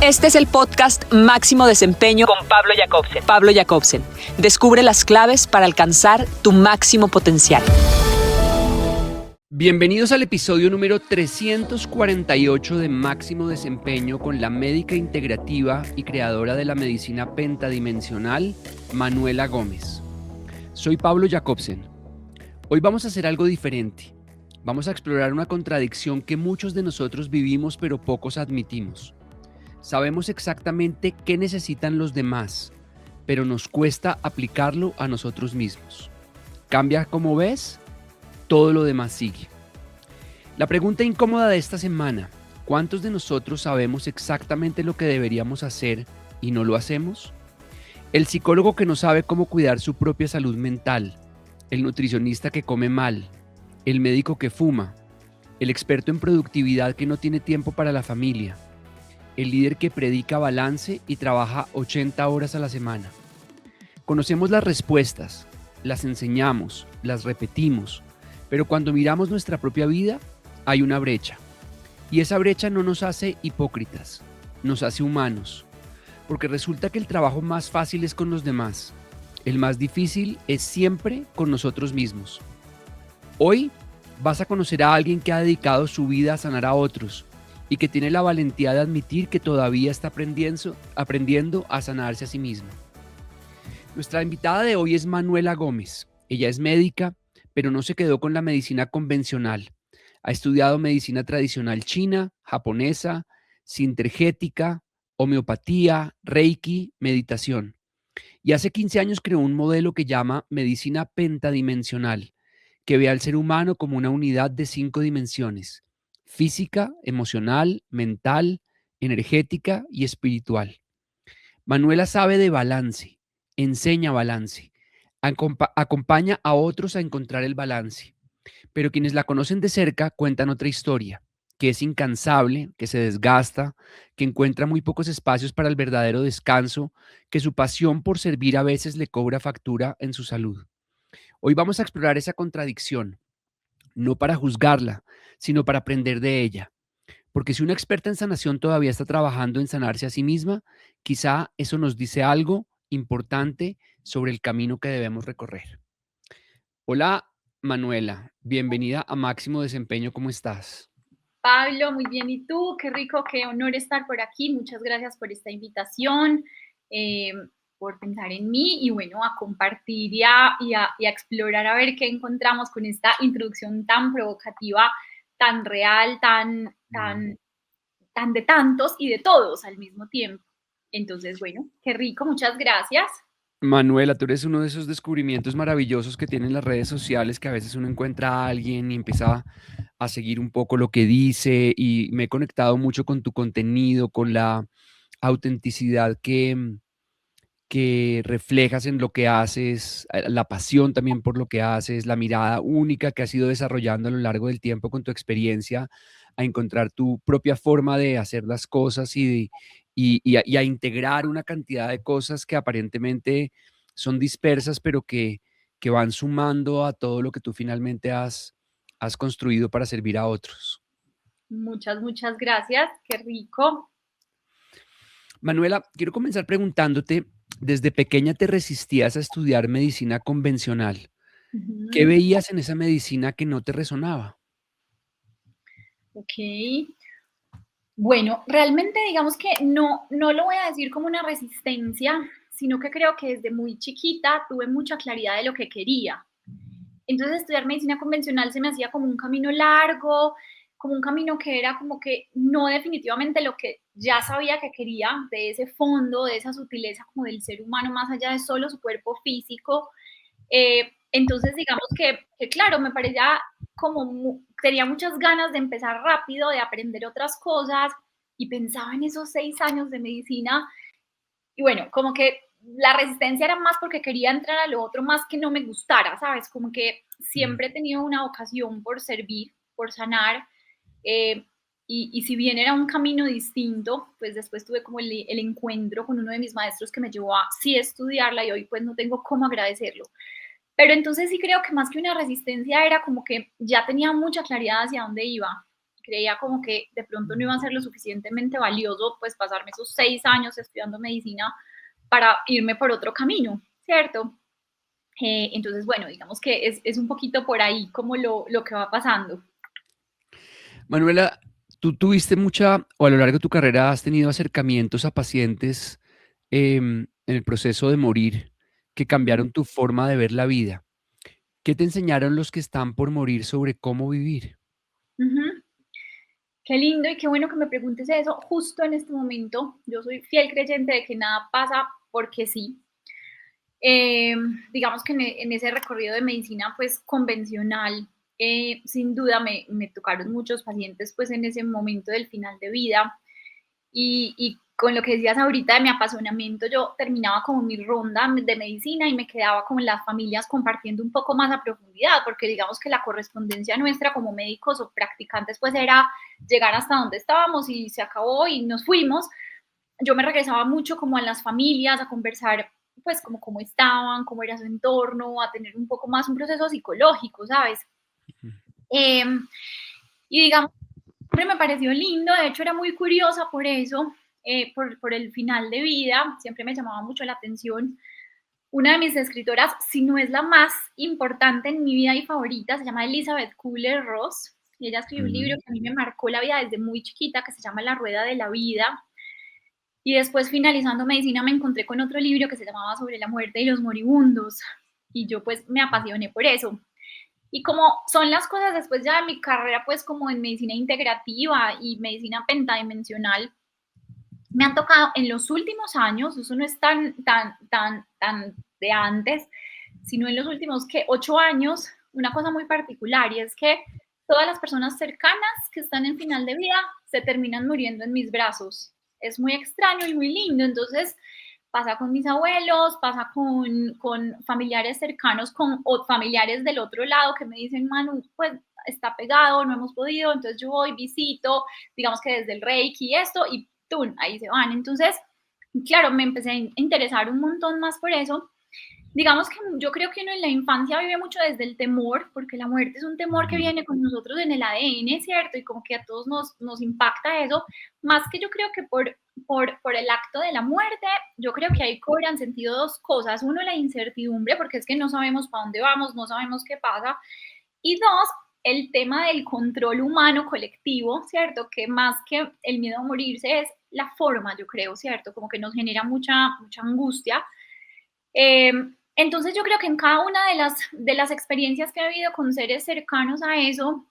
Este es el podcast Máximo Desempeño con Pablo Jacobsen. Pablo Jacobsen. Descubre las claves para alcanzar tu máximo potencial. Bienvenidos al episodio número 348 de Máximo Desempeño con la médica integrativa y creadora de la medicina pentadimensional, Manuela Gómez. Soy Pablo Jacobsen. Hoy vamos a hacer algo diferente. Vamos a explorar una contradicción que muchos de nosotros vivimos pero pocos admitimos. Sabemos exactamente qué necesitan los demás, pero nos cuesta aplicarlo a nosotros mismos. ¿Cambia como ves? Todo lo demás sigue. La pregunta incómoda de esta semana: ¿cuántos de nosotros sabemos exactamente lo que deberíamos hacer y no lo hacemos? El psicólogo que no sabe cómo cuidar su propia salud mental, el nutricionista que come mal, el médico que fuma, el experto en productividad que no tiene tiempo para la familia, el líder que predica balance y trabaja 80 horas a la semana. Conocemos las respuestas, las enseñamos, las repetimos, pero cuando miramos nuestra propia vida, hay una brecha. Y esa brecha no nos hace hipócritas, nos hace humanos. Porque resulta que el trabajo más fácil es con los demás. El más difícil es siempre con nosotros mismos. Hoy vas a conocer a alguien que ha dedicado su vida a sanar a otros y que tiene la valentía de admitir que todavía está aprendiendo a sanarse a sí misma. Nuestra invitada de hoy es Manuela Gómez. Ella es médica, pero no se quedó con la medicina convencional. Ha estudiado medicina tradicional china, japonesa, sintergética, homeopatía, reiki, meditación. Y hace 15 años creó un modelo que llama medicina pentadimensional, que ve al ser humano como una unidad de 5 dimensiones: física, emocional, mental, energética y espiritual. Manuela sabe de balance, enseña balance, acompaña a otros a encontrar el balance. Pero quienes la conocen de cerca cuentan otra historia, que es incansable, que se desgasta, que encuentra muy pocos espacios para el verdadero descanso, que su pasión por servir a veces le cobra factura en su salud. Hoy vamos a explorar esa contradicción, no para juzgarla, sino para aprender de ella. Porque si una experta en sanación todavía está trabajando en sanarse a sí misma, quizá eso nos dice algo importante sobre el camino que debemos recorrer. Hola, Manuela, bienvenida a Máximo Desempeño, ¿cómo estás? Pablo, muy bien. ¿Y tú? Qué rico, qué honor estar por aquí. Muchas gracias por esta invitación, por pensar en mí y bueno, a compartir y a explorar a ver qué encontramos con esta introducción tan provocativa, tan real, tan de tantos y de todos al mismo tiempo. Entonces, bueno, qué rico, muchas gracias. Manuela, tú eres uno de esos descubrimientos maravillosos que tienen las redes sociales, que a veces uno encuentra a alguien y empieza a seguir un poco lo que dice, y me he conectado mucho con tu contenido, con la autenticidad que reflejas en lo que haces, la pasión también por lo que haces, la mirada única que has ido desarrollando a lo largo del tiempo con tu experiencia, a encontrar tu propia forma de hacer las cosas y a integrar una cantidad de cosas que aparentemente son dispersas, pero que van sumando a todo lo que tú finalmente has construido para servir a otros. Muchas gracias. Qué rico. Manuela, quiero comenzar preguntándote: desde pequeña te resistías a estudiar medicina convencional. ¿Qué veías en esa medicina que no te resonaba? Ok. Bueno, realmente digamos que no lo voy a decir como una resistencia, sino que creo que desde muy chiquita tuve mucha claridad de lo que quería. Entonces estudiar medicina convencional se me hacía como un camino largo, como un camino que era como que no definitivamente lo que ya sabía que quería, de ese fondo, de esa sutileza como del ser humano más allá de solo su cuerpo físico. Entonces digamos que claro, me parecía como, tenía muchas ganas de empezar rápido, de aprender otras cosas y pensaba en esos 6 años de medicina y bueno, como que la resistencia era más porque quería entrar a lo otro más que no me gustara, ¿sabes? Como que siempre he tenido una vocación por servir, por sanar, eh, y si bien era un camino distinto, pues después tuve como el encuentro con uno de mis maestros que me llevó a sí estudiarla y hoy pues no tengo cómo agradecerlo. Pero entonces sí creo que más que una resistencia era como que ya tenía mucha claridad hacia dónde iba creía como que de pronto no iba a ser lo suficientemente valioso, pues pasarme esos 6 años estudiando medicina para irme por otro camino, ¿cierto? Entonces, bueno, digamos que es un poquito por ahí como lo que va pasando. Manuela, tú tuviste mucha, o a lo largo de tu carrera has tenido acercamientos a pacientes en el proceso de morir que cambiaron tu forma de ver la vida. ¿Qué te enseñaron los que están por morir sobre cómo vivir? Ujú. Qué lindo y qué bueno que me preguntes eso justo en este momento. Yo soy fiel creyente de que nada pasa porque sí. Digamos que en ese recorrido de medicina pues convencional, sin duda me tocaron muchos pacientes pues en ese momento del final de vida y con lo que decías ahorita de mi apasionamiento, yo terminaba como mi ronda de medicina y me quedaba con las familias compartiendo un poco más a profundidad, porque digamos que la correspondencia nuestra como médicos o practicantes pues era llegar hasta donde estábamos y se acabó y nos fuimos. Yo me regresaba mucho como a las familias, a conversar pues como cómo estaban, cómo era su entorno, a tener un poco más un proceso psicológico, ¿sabes? Eh, y digamos, siempre me pareció lindo, de hecho era muy curiosa por eso, por el final de vida, siempre me llamaba mucho la atención. Una de mis escritoras, si no es la más importante en mi vida y favorita, se llama Elizabeth Kubler-Ross, y ella escribió un libro Mm. que a mí me marcó la vida desde muy chiquita, que se llama La Rueda de la Vida, y después finalizando medicina me encontré con otro libro que se llamaba Sobre la muerte y los moribundos, y yo pues me apasioné por eso. Y como son las cosas después ya de mi carrera, pues como en medicina integrativa y medicina pentadimensional, me han tocado en los últimos años, eso no es tan de antes, sino en los últimos, que 8 años, una cosa muy particular, y es que todas las personas cercanas que están en final de vida se terminan muriendo en mis brazos. Es muy extraño y muy lindo, entonces pasa con mis abuelos, pasa con familiares cercanos, o familiares del otro lado que me dicen, Manu, pues está pegado, no hemos podido, entonces yo voy, visito, digamos que desde el Reiki y esto, y ¡tum! Ahí se van. Entonces, claro, me empecé a interesar un montón más por eso. Digamos que yo creo que uno en la infancia vive mucho desde el temor, porque la muerte es un temor que viene con nosotros en el ADN, ¿cierto? Y como que a todos nos impacta eso, más que yo creo que por el acto de la muerte, yo creo que ahí cobran sentido dos cosas. Uno, la incertidumbre, porque es que no sabemos para dónde vamos, no sabemos qué pasa. Y dos, el tema del control humano colectivo, ¿cierto? Que más que el miedo a morirse es la forma, yo creo, ¿cierto? Como que nos genera mucha angustia. Eh, entonces yo creo que en cada una de las experiencias que he vivido con seres cercanos a eso,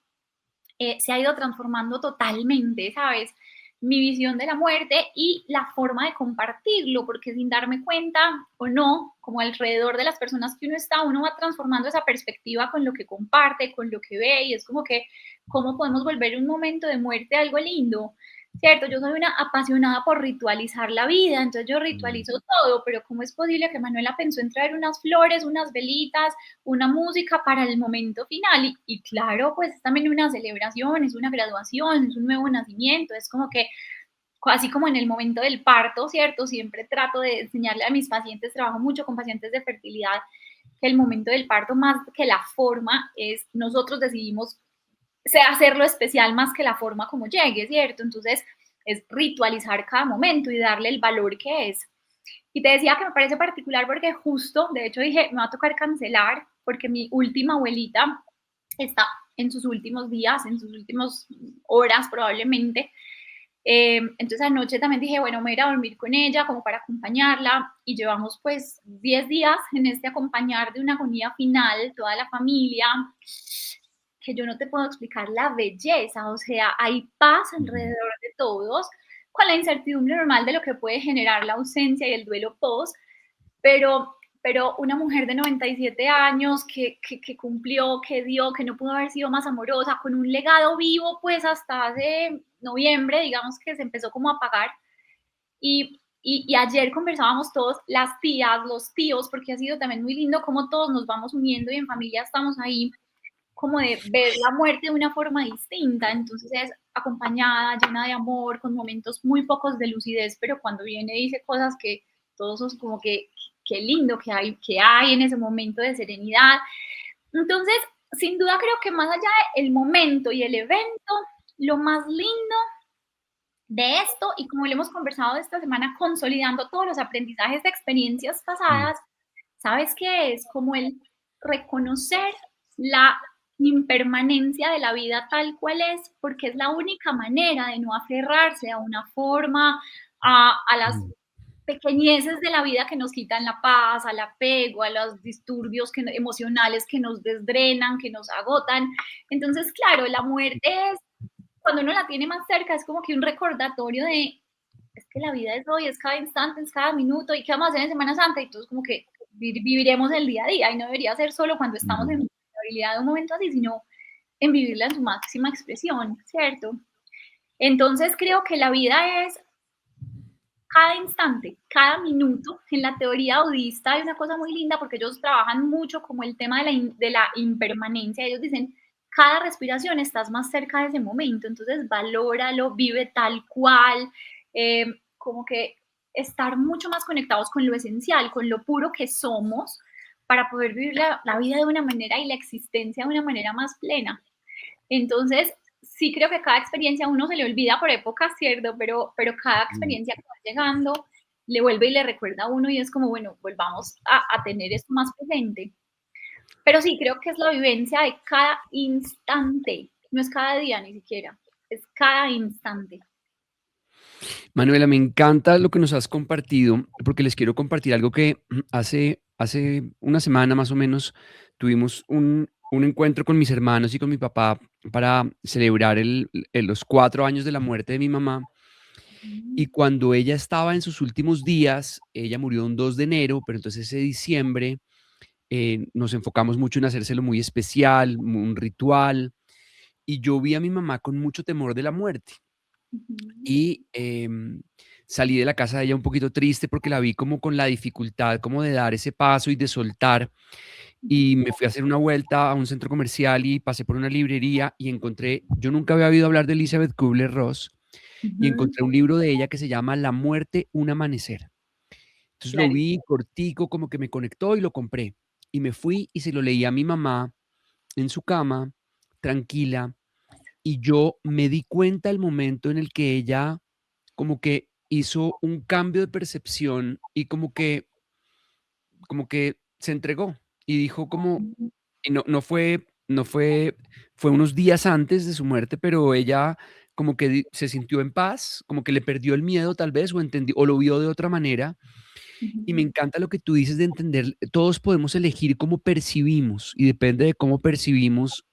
se ha ido transformando totalmente, ¿sabes? Mi visión de la muerte y la forma de compartirlo, porque sin darme cuenta o no, como alrededor de las personas que uno está, uno va transformando esa perspectiva con lo que comparte, con lo que ve, y es como que, ¿cómo podemos volver un momento de muerte algo lindo? ¿Cierto? Yo soy una apasionada por ritualizar la vida, entonces yo ritualizo todo, pero ¿cómo es posible que Manuela pensó en traer unas flores, unas velitas, una música para el momento final? Y claro, pues es también una celebración, es una graduación, es un nuevo nacimiento, es como que, así como en el momento del parto, ¿cierto? Siempre trato de enseñarle a mis pacientes, trabajo mucho con pacientes de fertilidad, que el momento del parto, más que la forma, es nosotros decidimos hacerlo especial más que la forma como llegue, ¿cierto? Entonces es ritualizar cada momento y darle el valor que es. Y te decía que me parece particular porque justo, de hecho dije, me va a tocar cancelar porque mi última abuelita está en sus últimos días, en sus últimas horas probablemente. Entonces anoche también dije, bueno, me voy a ir a dormir con ella como para acompañarla y llevamos pues 10 días en este acompañar de una agonía final, toda la familia, que yo no te puedo explicar la belleza, o sea, hay paz alrededor de todos, con la incertidumbre normal de lo que puede generar la ausencia y el duelo post, pero, pero una mujer de 97 años que cumplió, que dio, que no pudo haber sido más amorosa, con un legado vivo, pues hasta hace noviembre, digamos que se empezó como a apagar. Y ayer conversábamos todos, las tías, los tíos, porque ha sido también muy lindo cómo todos nos vamos uniendo y en familia estamos ahí, como de ver la muerte de una forma distinta. Entonces es acompañada, llena de amor, con momentos muy pocos de lucidez, pero cuando viene dice cosas que todos son como que qué lindo que hay en ese momento de serenidad. Entonces, sin duda creo que más allá del momento y el evento, lo más lindo de esto, y como lo hemos conversado esta semana, consolidando todos los aprendizajes de experiencias Mm, pasadas, ¿sabes qué es? Como el reconocer la impermanencia de la vida tal cual es, porque es la única manera de no aferrarse a una forma, a las mm, pequeñeces de la vida que nos quitan la paz, al apego, a los disturbios emocionales que nos desdrenan, que nos agotan. Entonces, claro, la muerte es, cuando uno la tiene más cerca, es como que un recordatorio de, es que la vida es hoy, es cada instante, es cada minuto, y qué vamos a hacer en Semana Santa, y todos como que viviremos el día a día, y no debería ser solo cuando estamos mm. en vulnerabilidad de un momento así, sino en vivirla en su máxima expresión, ¿cierto? Entonces creo que la vida es cada instante, cada minuto. En la teoría budista hay una cosa muy linda porque ellos trabajan mucho como el tema de la impermanencia. Ellos dicen, cada respiración estás más cerca de ese momento, entonces valóralo, vive tal cual, como que estar mucho más conectados con lo esencial, con lo puro que somos, para poder vivir la vida de una manera y la existencia de una manera más plena. Entonces, sí creo que cada experiencia a uno se le olvida por épocas, ¿cierto? Pero cada Mm. experiencia que va llegando le vuelve y le recuerda a uno y es como, bueno, volvamos a tener esto más presente. Pero sí, creo que es la vivencia de cada instante, no es cada día ni siquiera, es cada instante. Manuela, me encanta lo que nos has compartido, porque les quiero compartir algo que hace una semana más o menos tuvimos un encuentro con mis hermanos y con mi papá para celebrar los 4 años de la muerte de mi mamá. Y cuando ella estaba en sus últimos días, ella murió un 2 de enero, pero entonces ese diciembre nos enfocamos mucho en hacérselo muy especial, un ritual, y yo vi a mi mamá con mucho temor de la muerte. Ujú, Y salí de la casa de ella un poquito triste porque la vi como con la dificultad como de dar ese paso y de soltar. Y ujú, me fui a hacer una vuelta a un centro comercial y pasé por una librería y encontré, yo nunca había oído hablar de Elizabeth Kubler-Ross, y ujú, encontré un libro de ella que se llama La muerte, un amanecer. Entonces lo claro. vi cortico, como que me conectó y lo compré. Y me fui y se lo leí a mi mamá en su cama, tranquila, y yo me di cuenta el momento en el que ella como que hizo un cambio de percepción y como que se entregó y dijo como, y fue unos días antes de su muerte, pero ella como que se sintió en paz, como que le perdió el miedo tal vez, o entendió, o lo vio de otra manera. Y me Ujú. encanta lo que tú dices de entender, todos podemos elegir cómo percibimos y depende de cómo percibimos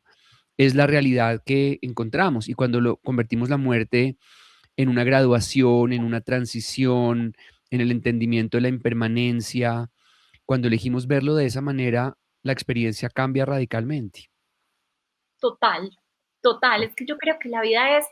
es la realidad que encontramos. Y cuando lo convertimos la muerte en una graduación, en una transición, en el entendimiento de la impermanencia, cuando elegimos verlo de esa manera, la experiencia cambia radicalmente. Total, total. Es que yo creo que la vida es,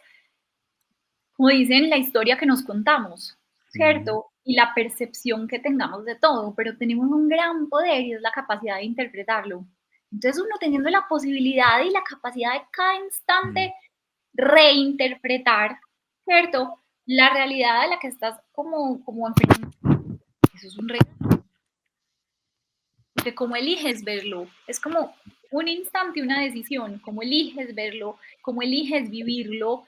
como dicen, la historia que nos contamos, Mm, ¿cierto? Y la percepción que tengamos de todo, pero tenemos un gran poder y es la capacidad de interpretarlo. Entonces uno teniendo la posibilidad y la capacidad de cada mm, instante reinterpretar, ¿cierto? La realidad a la que estás como enfrentando, eso es un regalo, porque como eliges verlo, es como un instante, una decisión, como eliges verlo, como eliges vivirlo.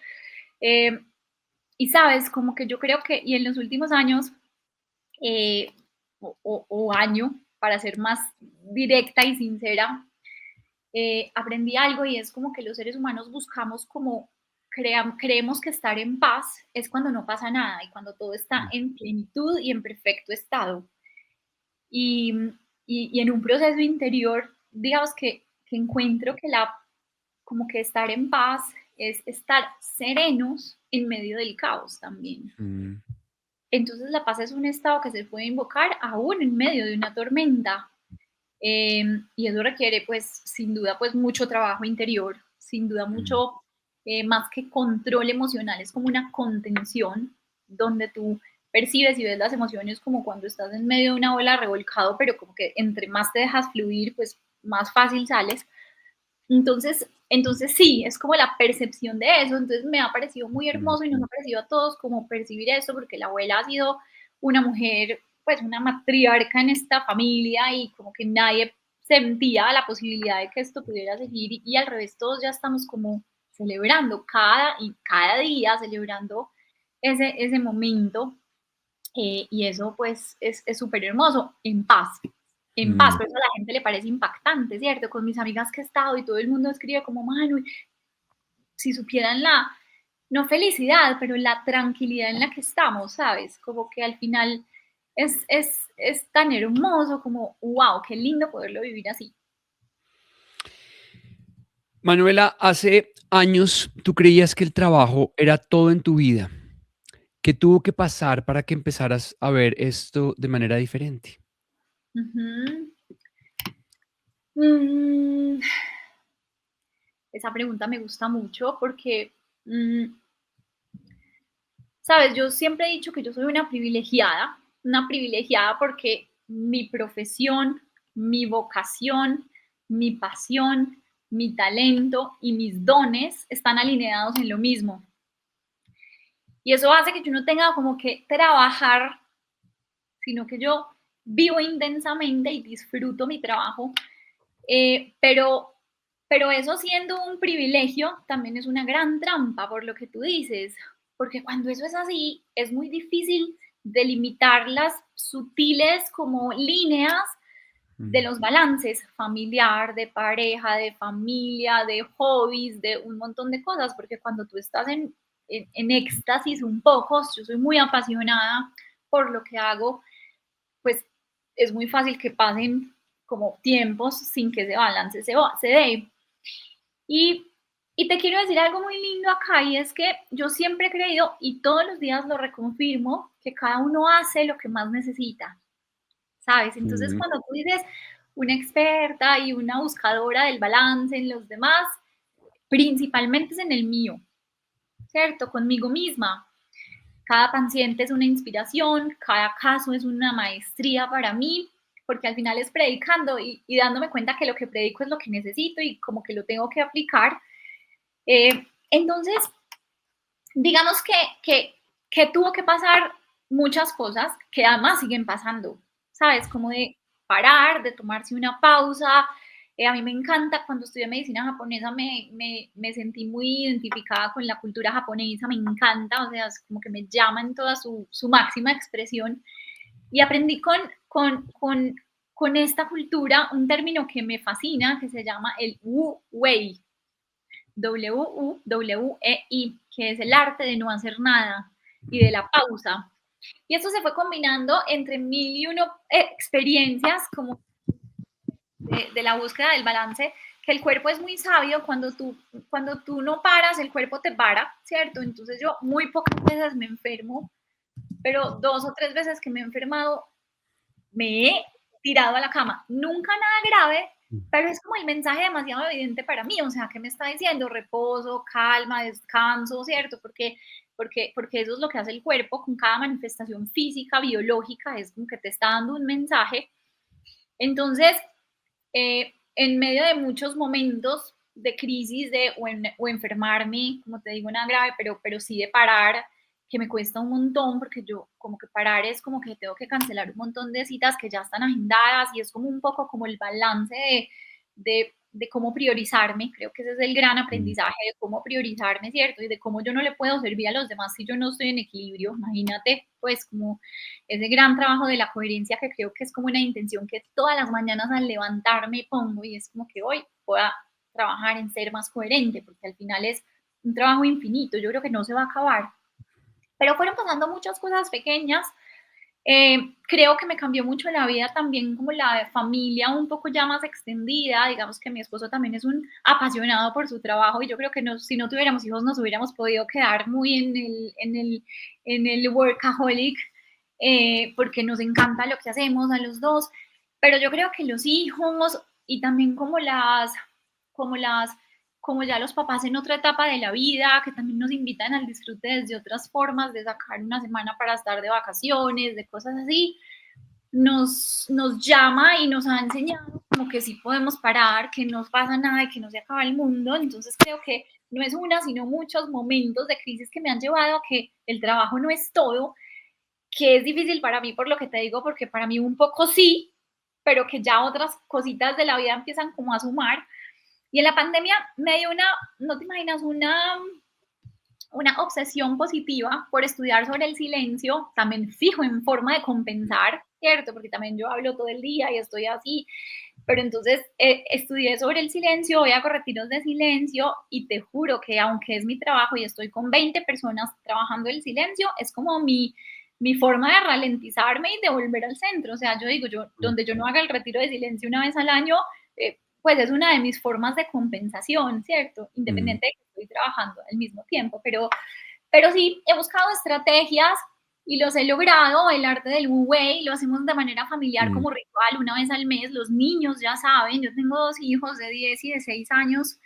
Eh, y sabes, como que yo creo que, y en los últimos años, eh, o año, para ser más directa y sincera, aprendí algo y es como que los seres humanos buscamos como, creemos que estar en paz es cuando no pasa nada y cuando todo está mm, en plenitud y en perfecto estado. Y, y en un proceso interior, digamos que encuentro que como que estar en paz es estar serenos en medio del caos también. mm, Entonces la paz es un estado que se puede invocar aún en medio de una tormenta. Y eso requiere pues sin duda pues mucho trabajo interior, sin duda mm, mucho, más que control emocional, es como una contención donde tú percibes y ves las emociones como cuando estás en medio de una ola revolcado, pero como que entre más te dejas fluir, pues más fácil sales. Entonces sí, es como la percepción de eso. Entonces me ha parecido muy mm, hermoso y nos ha parecido a todos como percibir eso, porque la abuela ha sido una mujer, pues una matriarca en esta familia y como que nadie sentía la posibilidad de que esto pudiera seguir y al revés todos ya estamos como celebrando cada día, celebrando ese momento. Y eso pues es súper hermoso, en paz, por eso a la gente le parece impactante, ¿cierto? Con mis amigas que he estado y todo el mundo escribe como, Manu, si supieran no felicidad, pero la tranquilidad en la que estamos, ¿sabes? Como que al final es tan hermoso como, wow, qué lindo poderlo vivir así. Manuela, hace años tú creías que el trabajo era todo en tu vida. ¿Qué tuvo que pasar para que empezaras a ver esto de manera diferente? Uh-huh. Mm, esa pregunta me gusta mucho porque, sabes, yo siempre he dicho que yo soy una privilegiada porque mi profesión, mi vocación, mi pasión, mi talento y mis dones están alineados en lo mismo. Y eso hace que yo no tenga como que trabajar, sino que yo vivo intensamente y disfruto mi trabajo. Pero eso siendo un privilegio, también es una gran trampa por lo que tú dices, porque cuando eso es así, es muy difícil delimitar las sutiles como líneas de los balances familiar, de pareja, de familia, de hobbies, de un montón de cosas, porque cuando tú estás en éxtasis un poco, yo soy muy apasionada por lo que hago, pues es muy fácil que pasen como tiempos sin que ese balance se dé. Y, y te quiero decir algo muy lindo acá, y es que yo siempre he creído, y todos los días lo reconfirmo, que cada uno hace lo que más necesita, ¿sabes? Entonces, cuando tú dices una experta y una buscadora del balance en los demás, principalmente es en el mío, ¿cierto? Conmigo misma. Cada paciente es una inspiración, cada caso es una maestría para mí, porque al final es predicando y dándome cuenta que lo que predico es lo que necesito y como que lo tengo que aplicar. Entonces, digamos que tuvo que pasar muchas cosas que además siguen pasando, ¿sabes? Como de parar, de tomarse una pausa. A mí me encanta, cuando estudié medicina japonesa me sentí muy identificada con la cultura japonesa, me encanta, o sea, es como que me llama en toda su máxima expresión. Y aprendí con esta cultura un término que me fascina, que se llama el Wu Wei, W-U-W-E-I, que es el arte de no hacer nada y de la pausa. Y esto se fue combinando entre mil y uno experiencias como de la búsqueda del balance, que el cuerpo es muy sabio, cuando tú no paras, el cuerpo te para, ¿cierto? Entonces yo muy pocas veces me enfermo, pero 2 o 3 veces que me he enfermado, me he tirado a la cama. Nunca nada grave, pero es como el mensaje demasiado evidente para mí, o sea, ¿qué me está diciendo? Reposo, calma, descanso, ¿cierto? Porque eso es lo que hace el cuerpo con cada manifestación física, biológica, es como que te está dando un mensaje. Entonces, en medio de muchos momentos de crisis o enfermarme, como te digo, nada grave, pero sí de parar, que me cuesta un montón, porque yo como que parar es como que tengo que cancelar un montón de citas que ya están agendadas y es como un poco como el balance de cómo priorizarme. Creo que ese es el gran aprendizaje de cómo priorizarme, ¿cierto? Y de cómo yo no le puedo servir a los demás si yo no estoy en equilibrio. Imagínate, pues, como ese gran trabajo de la coherencia, que creo que es como una intención que todas las mañanas al levantarme pongo, y es como que hoy pueda trabajar en ser más coherente, porque al final es un trabajo infinito, yo creo que no se va a acabar. Pero fueron pasando muchas cosas pequeñas. Creo que me cambió mucho la vida también, como la familia un poco ya más extendida. Digamos que mi esposo también es un apasionado por su trabajo, y yo creo que si no tuviéramos hijos nos hubiéramos podido quedar muy en el workaholic, porque nos encanta lo que hacemos a los dos. Pero yo creo que los hijos y también como las como ya los papás en otra etapa de la vida, que también nos invitan al disfrute desde otras formas, de sacar una semana para estar de vacaciones, de cosas así, nos llama y nos ha enseñado como que sí podemos parar, que no pasa nada y que no se acaba el mundo. Entonces creo que no es una, sino muchos momentos de crisis que me han llevado a que el trabajo no es todo, que es difícil para mí por lo que te digo, porque para mí un poco sí, pero que ya otras cositas de la vida empiezan como a sumar. Y en la pandemia me dio no te imaginas, una obsesión positiva por estudiar sobre el silencio, también fijo en forma de compensar, ¿cierto? Porque también yo hablo todo el día y estoy así, pero entonces estudié sobre el silencio, voy a retiros de silencio y te juro que aunque es mi trabajo y estoy con 20 personas trabajando el silencio, es como mi forma de ralentizarme y de volver al centro. O sea, yo digo, donde yo no haga el retiro de silencio una vez al año, pues es una de mis formas de compensación, ¿cierto? Independiente de que estoy trabajando al mismo tiempo, pero sí, he buscado estrategias y los he logrado. El arte del Wu Wei lo hacemos de manera familiar como ritual una vez al mes. Los niños ya saben, yo tengo 2 hijos de 10 y de 6 años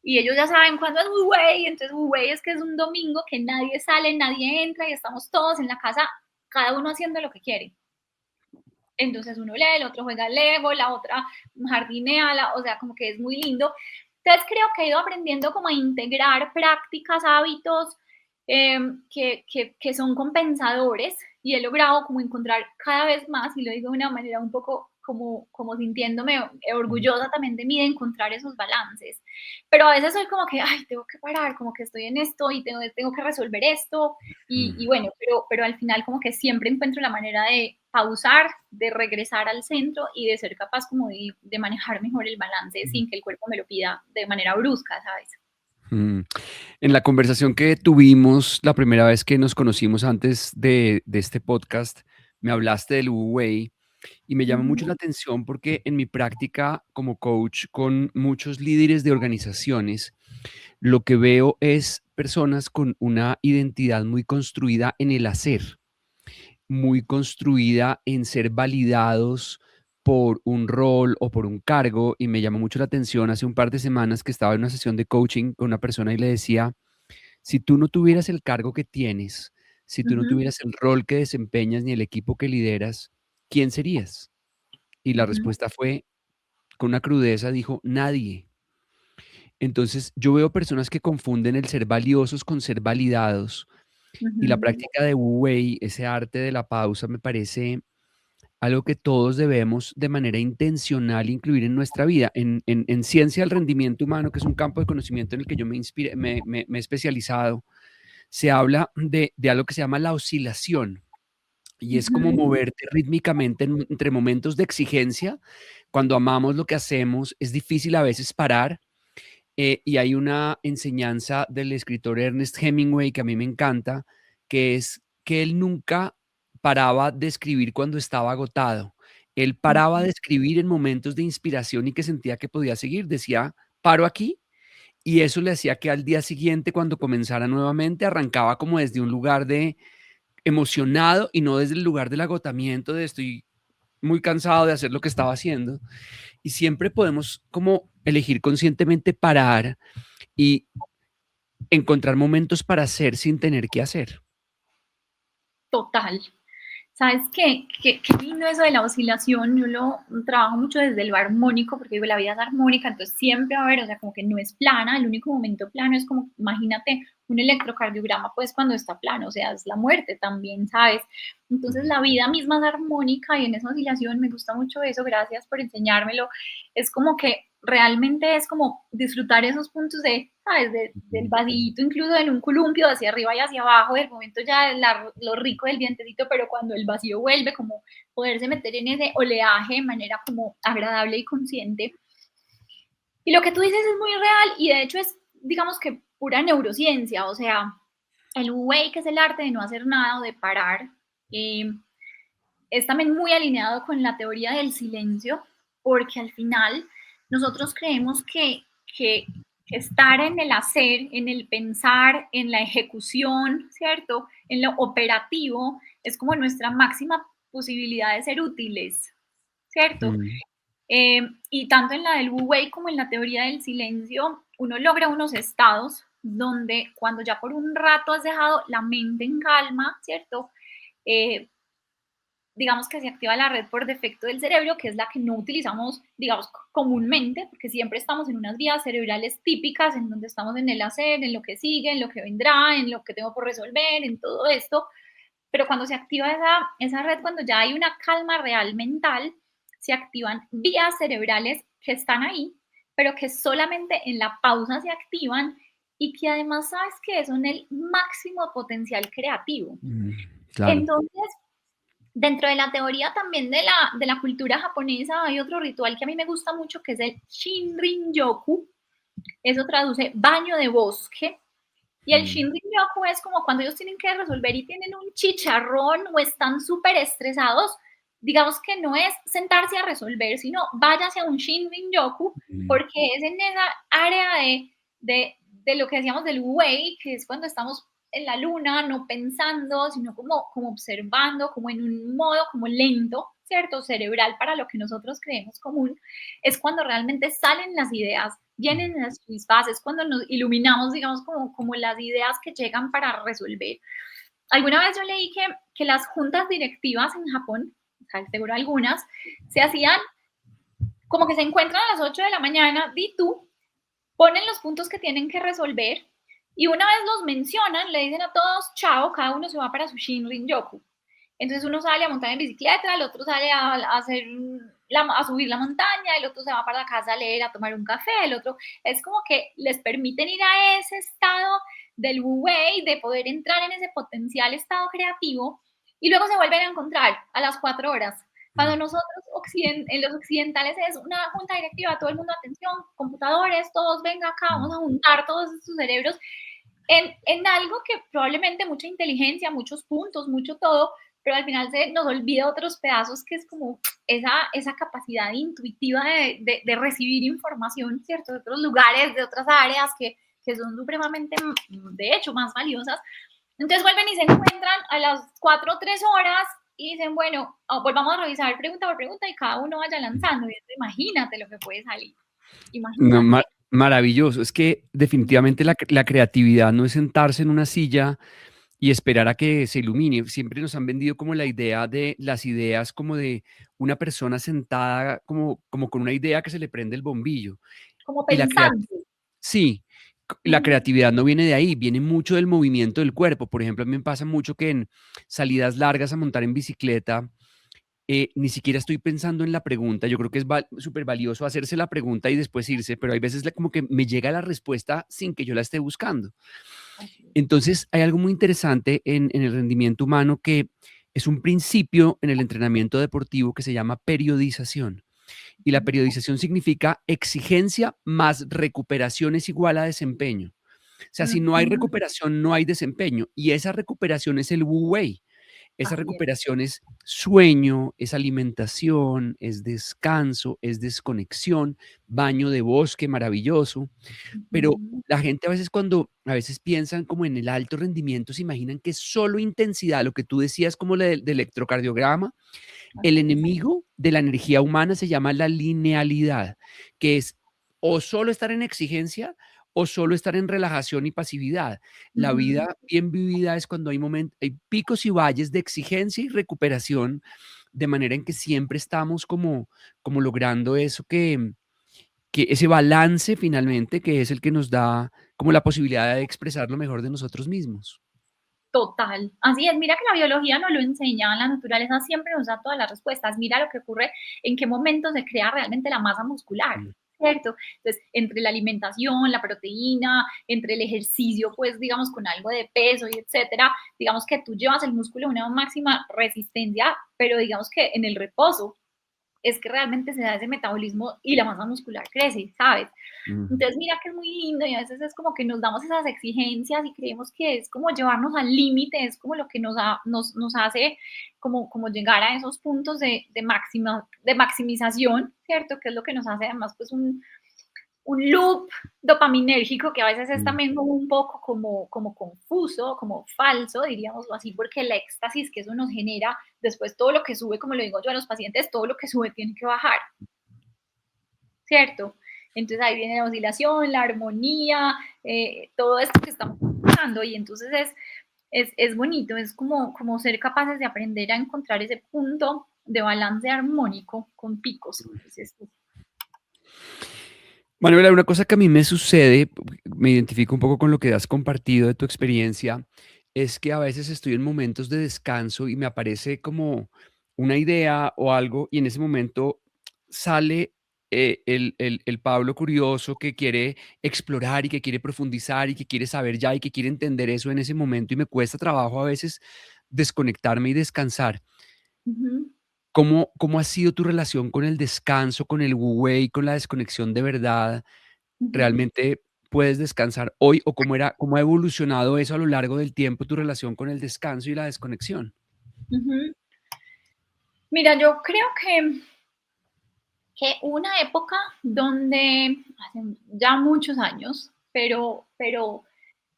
y ellos ya saben cuándo es Wu Wei. Entonces Wu Wei es que es un domingo que nadie sale, nadie entra y estamos todos en la casa, cada uno haciendo lo que quiere. Entonces uno lee, el otro juega Lego, la otra jardinea, o sea, como que es muy lindo. Entonces creo que he ido aprendiendo como a integrar prácticas, hábitos que son compensadores y he logrado como encontrar cada vez más, y lo digo de una manera un poco como sintiéndome orgullosa también de mí, de encontrar esos balances. Pero a veces soy como que, ay, tengo que parar, como que estoy en esto y tengo que resolver esto, y bueno, pero al final como que siempre encuentro la manera de pausar, de regresar al centro y de ser capaz como de manejar mejor el balance sin que el cuerpo me lo pida de manera brusca, ¿sabes? En la conversación que tuvimos la primera vez que nos conocimos antes de este podcast, me hablaste del Wu Wei y me llama mucho la atención porque en mi práctica como coach con muchos líderes de organizaciones, lo que veo es personas con una identidad muy construida en el hacer, muy construida en ser validados por un rol o por un cargo, y me llamó mucho la atención hace un par de semanas que estaba en una sesión de coaching con una persona y le decía, si tú no tuvieras el cargo que tienes, si tú no tuvieras el rol que desempeñas ni el equipo que lideras, ¿quién serías? Y la respuesta fue, con una crudeza, dijo, nadie. Entonces yo veo personas que confunden el ser valiosos con ser validados, y la práctica de Wu Wei, ese arte de la pausa, me parece algo que todos debemos de manera intencional incluir en nuestra vida. En ciencia del rendimiento humano, que es un campo de conocimiento en el que yo me he especializado, se habla de algo que se llama la oscilación, y es como moverte rítmicamente entre momentos de exigencia. Cuando amamos lo que hacemos, es difícil a veces parar, y hay una enseñanza del escritor Ernest Hemingway que a mí me encanta, que es que él nunca paraba de escribir cuando estaba agotado. Él paraba de escribir en momentos de inspiración y que sentía que podía seguir. Decía, paro aquí, y eso le hacía que al día siguiente, cuando comenzara nuevamente, arrancaba como desde un lugar de emocionado y no desde el lugar del agotamiento de estoy muy cansado de hacer lo que estaba haciendo. Y siempre podemos como elegir conscientemente parar y encontrar momentos para hacer sin tener que hacer. Total. ¿Sabes qué? Qué lindo eso de la oscilación. Yo lo trabajo mucho desde lo armónico, porque digo, la vida es armónica, entonces siempre va a haber, o sea, como que no es plana. El único momento plano es como, imagínate un electrocardiograma, pues cuando está plano, o sea, es la muerte también, ¿sabes? Entonces la vida misma es armónica y en esa oscilación me gusta mucho eso, gracias por enseñármelo. Es como que realmente es como disfrutar esos puntos de, ¿sabes? Del vadito, incluso en un columpio, hacia arriba y hacia abajo, del momento ya lo rico del vientecito, pero cuando el vacío vuelve, como poderse meter en ese oleaje de manera como agradable y consciente. Y lo que tú dices es muy real y de hecho es, digamos que, pura neurociencia, o sea, el Wu Wei, que es el arte de no hacer nada o de parar, es también muy alineado con la teoría del silencio, porque al final nosotros creemos que estar en el hacer, en el pensar, en la ejecución, ¿cierto? En lo operativo, es como nuestra máxima posibilidad de ser útiles, ¿cierto? Y tanto en la del Wu Wei como en la teoría del silencio, uno logra unos estados donde cuando ya por un rato has dejado la mente en calma, ¿cierto? Digamos que se activa la red por defecto del cerebro, que es la que no utilizamos, digamos, comúnmente, porque siempre estamos en unas vías cerebrales típicas, en donde estamos en el hacer, en lo que sigue, en lo que vendrá, en lo que tengo por resolver, en todo esto. Pero cuando se activa esa red, cuando ya hay una calma real mental, se activan vías cerebrales que están ahí, pero que solamente en la pausa se activan y que además sabes que son el máximo potencial creativo. Claro. Entonces, dentro de la teoría también de la cultura japonesa hay otro ritual que a mí me gusta mucho que es el Shinrin-yoku. Eso traduce baño de bosque. Y el Mm, Shinrin-yoku es como cuando ellos tienen que resolver y tienen un chicharrón o están súper estresados, digamos que no es sentarse a resolver, sino váyase a un Shinrin-yoku, mm, porque es en esa área de lo que decíamos del Wei, que es cuando estamos en la luna, no pensando, sino como observando, como en un modo como lento, ¿cierto? Cerebral para lo que nosotros creemos común, es cuando realmente salen las ideas, vienen las chispas, es cuando nos iluminamos, digamos, como las ideas que llegan para resolver. Alguna vez yo leí que las juntas directivas en Japón, o sea, seguro algunas, se hacían como que se encuentran a las 8 de la mañana, di tú, ponen los puntos que tienen que resolver y una vez los mencionan, le dicen a todos chao, cada uno se va para su Shinrin-yoku. Entonces uno sale a montar en bicicleta, el otro sale a hacer a subir la montaña, el otro se va para la casa a leer, a tomar un café, el otro es como que les permiten ir a ese estado del wu-wei, de poder entrar en ese potencial estado creativo y luego se vuelven a encontrar a las 4 horas. Cuando mm. nosotros en los occidentales es una junta directiva, todo el mundo atención, computadores, todos venga acá, vamos a juntar todos estos cerebros en algo que probablemente mucha inteligencia, muchos puntos, mucho todo, pero al final se nos olvida otros pedazos que es como esa capacidad intuitiva de recibir información, ¿cierto? De otros lugares, de otras áreas que son supremamente, de hecho, más valiosas. Entonces vuelven y se encuentran a las 4 o 3 horas y dicen, bueno, volvamos a revisar pregunta por pregunta y cada uno vaya lanzando. Y imagínate lo que puede salir. No, Imagínate. maravilloso. Es que definitivamente la creatividad no es sentarse en una silla y esperar a que se ilumine. Siempre nos han vendido como la idea de las ideas como de una persona sentada como con una idea que se le prende el bombillo. Como Y pensando. sí, la creatividad no viene de ahí, viene mucho del movimiento del cuerpo. Por ejemplo, a mí me pasa mucho que en salidas largas a montar en bicicleta, ni siquiera estoy pensando en la pregunta. Yo creo que es súper valioso hacerse la pregunta y después irse, pero hay veces como que me llega la respuesta sin que yo la esté buscando. Entonces, hay algo muy interesante en el rendimiento humano que es un principio en el entrenamiento deportivo que se llama periodización. Y la periodización significa exigencia más recuperación es igual a desempeño. O sea, si no hay Ujú. recuperación, no hay desempeño. Y esa recuperación es el Wu Wei. Esa Así es. recuperación es sueño, es alimentación, es descanso, es desconexión, baño de bosque maravilloso. Pero Ujú. la gente a veces cuando a veces piensan como en el alto rendimiento, se imaginan que es solo intensidad, lo que tú decías como de electrocardiograma. El Así es. enemigo de la energía humana se llama la linealidad, que es o solo estar en exigencia o solo estar en relajación y pasividad. La Ujú. vida bien vivida es cuando hay momentos, hay picos y valles de exigencia y recuperación, de manera en que siempre estamos como logrando eso que ese balance finalmente, que es el que nos da como la posibilidad de expresar lo mejor de nosotros mismos. Total. Así es. Mira que la biología no lo enseña, la naturaleza siempre nos da todas las respuestas. Mira lo que ocurre, en qué momento se crea realmente la masa muscular, Mm, ¿cierto? Entonces, entre la alimentación, la proteína, entre el ejercicio, pues digamos con algo de peso y etcétera, digamos que tú llevas el músculo a una máxima resistencia, pero digamos que en el reposo es que realmente se da ese metabolismo y la masa muscular crece, ¿sabes? mm. Entonces, mira que es muy lindo y a veces es como que nos damos esas exigencias y creemos que es como llevarnos al límite, es como lo que nos hace como llegar a esos puntos de maximización, ¿cierto? Que es lo que nos hace además pues un loop dopaminérgico que a veces es Mm. también como un poco como confuso, como falso, diríamoslo así, porque el éxtasis que eso nos genera, después todo lo que sube, como lo digo yo a los pacientes, todo lo que sube tiene que bajar, ¿cierto? Entonces ahí viene la oscilación, la armonía, todo esto que estamos buscando y entonces es bonito, es como ser capaces de aprender a encontrar ese punto de balance armónico con picos. Entonces, Manuela, una cosa que a mí me sucede, me identifico un poco con lo que has compartido de tu experiencia, es que a veces estoy en momentos de descanso y me aparece como una idea o algo y en ese momento sale el Pablo curioso que quiere explorar y que quiere profundizar y que quiere saber ya y que quiere entender eso en ese momento y me cuesta trabajo a veces desconectarme y descansar. Ujú, ¿Cómo ha sido tu relación con el descanso, con el wu wei, con la desconexión de verdad? ujú, ¿Realmente puedes descansar hoy o cómo ha evolucionado eso a lo largo del tiempo, tu relación con el descanso y la desconexión? ujú. Mira, yo creo que una época donde, hace ya muchos años, pero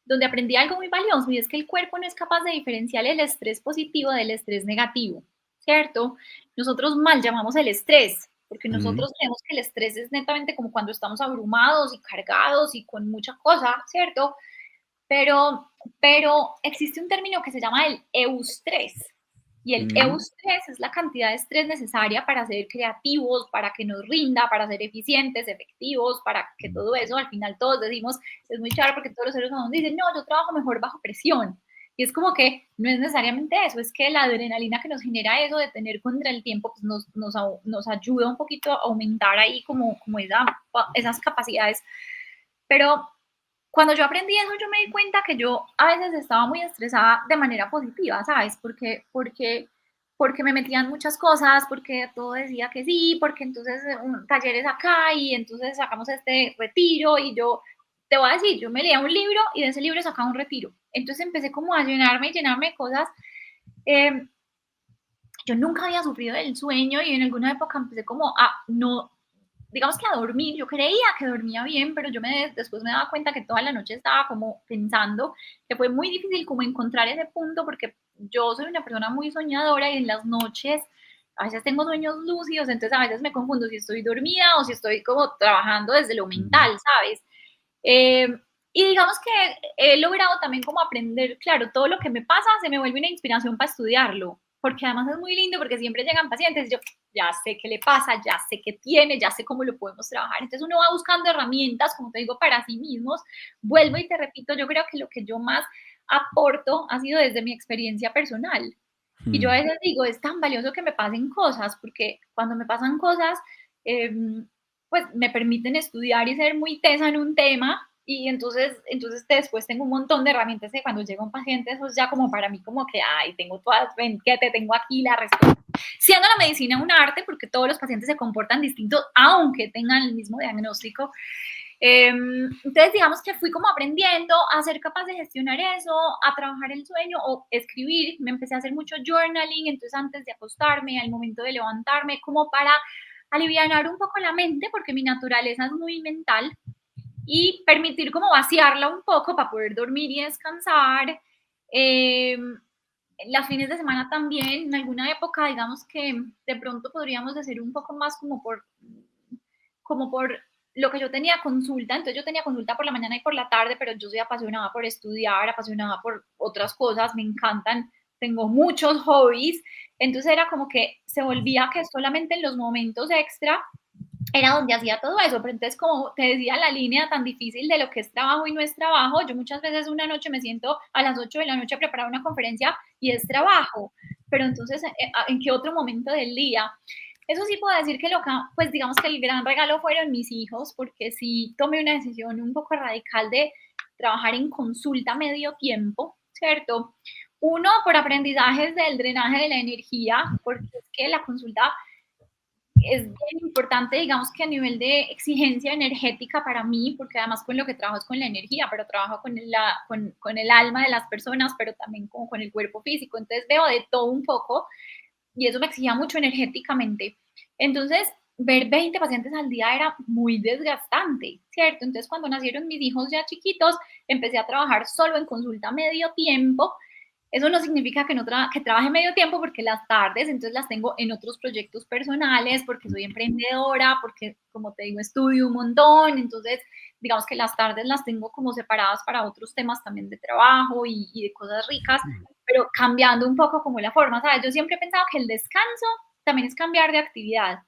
donde aprendí algo muy valioso y es que el cuerpo no es capaz de diferenciar el estrés positivo del estrés negativo, ¿cierto? Nosotros mal llamamos el estrés, porque Ujú, nosotros creemos que el estrés es netamente como cuando estamos abrumados y cargados y con mucha cosa, ¿cierto? Pero, pero existe un término que se llama el eustrés. Y el mm, eustrés es la cantidad de estrés necesaria para ser creativos, para que nos rinda, para ser eficientes, efectivos, para que todo eso, al final todos decimos, es muy claro porque todos los seres humanos dicen, no, yo trabajo mejor bajo presión. Y es como que no es necesariamente eso, es que la adrenalina que nos genera eso de tener contra el tiempo, pues nos ayuda un poquito a aumentar ahí como esas capacidades. Pero cuando yo aprendí eso, yo me di cuenta que yo a veces estaba muy estresada de manera positiva, ¿sabes? Porque me metían muchas cosas, porque todo decía que sí, porque entonces talleres acá y entonces sacamos este retiro y yo, te voy a decir, yo me leía un libro y de ese libro sacaba un retiro. Entonces empecé como a llenarme y llenarme de cosas. Eh, yo nunca había sufrido del sueño y en alguna época empecé como a no, digamos que a dormir, yo creía que dormía bien, pero después me daba cuenta que toda la noche estaba como pensando, que fue muy difícil como encontrar ese punto porque yo soy una persona muy soñadora y en las noches a veces tengo sueños lúcidos, entonces a veces me confundo si estoy dormida o si estoy como trabajando desde lo mm, mental, ¿sabes? Eh, y digamos que he logrado también como aprender, claro, todo lo que me pasa se me vuelve una inspiración para estudiarlo, porque además es muy lindo porque siempre llegan pacientes y yo ya sé qué le pasa, ya sé qué tiene, ya sé cómo lo podemos trabajar. Entonces uno va buscando herramientas, como te digo, para sí mismos. Vuelvo y te repito, yo creo que lo que yo más aporto ha sido desde mi experiencia personal. Y yo a mm. veces digo, es tan valioso que me pasen cosas, porque cuando me pasan cosas, eh, pues me permiten estudiar y ser muy tesa en un tema y entonces después tengo un montón de herramientas que cuando llega un paciente eso es ya como para mí como que, ay, tengo todas, ven, que te tengo aquí la respuesta. Siendo la medicina un arte porque todos los pacientes se comportan distintos aunque tengan el mismo diagnóstico, entonces, digamos que fui como aprendiendo a ser capaz de gestionar eso, a trabajar el sueño o escribir. Me empecé a hacer mucho journaling, entonces antes de acostarme, al momento de levantarme, como para alivianar un poco la mente, porque mi naturaleza es muy mental, y permitir como vaciarla un poco para poder dormir y descansar. Eh, las fines de semana también, en alguna época, digamos que de pronto podríamos decir un poco más como por lo que yo tenía consulta, entonces yo tenía consulta por la mañana y por la tarde, pero yo soy apasionada por estudiar, apasionada por otras cosas, me encantan, tengo muchos hobbies, entonces era como que se volvía que solamente en los momentos extra era donde hacía todo eso, pero entonces como te decía la línea tan difícil de lo que es trabajo y no es trabajo, yo muchas veces una noche me siento a las 8 de la noche a preparar una conferencia y es trabajo, pero entonces ¿en qué otro momento del día? Eso sí puedo decir que pues digamos que el gran regalo fueron mis hijos, porque sí tomé una decisión un poco radical de trabajar en consulta medio tiempo, ¿cierto? Uno, por aprendizajes del drenaje de la energía, porque es que la consulta es bien importante, digamos que a nivel de exigencia energética para mí, porque además con lo que trabajo es con la energía, pero trabajo con el alma de las personas, pero también con el cuerpo físico. Entonces veo de todo un poco y eso me exigía mucho energéticamente. Entonces, ver 20 pacientes al día era muy desgastante, ¿cierto? Entonces, cuando nacieron mis hijos ya chiquitos, empecé a trabajar solo en consulta medio tiempo. Eso no significa que, no que trabaje medio tiempo porque las tardes entonces las tengo en otros proyectos personales, porque soy emprendedora, porque como te digo estudio un montón, entonces digamos que las tardes las tengo como separadas para otros temas también de trabajo y de cosas ricas, pero cambiando un poco como la forma, ¿sabes? Yo siempre he pensado que el descanso también es cambiar de actividad.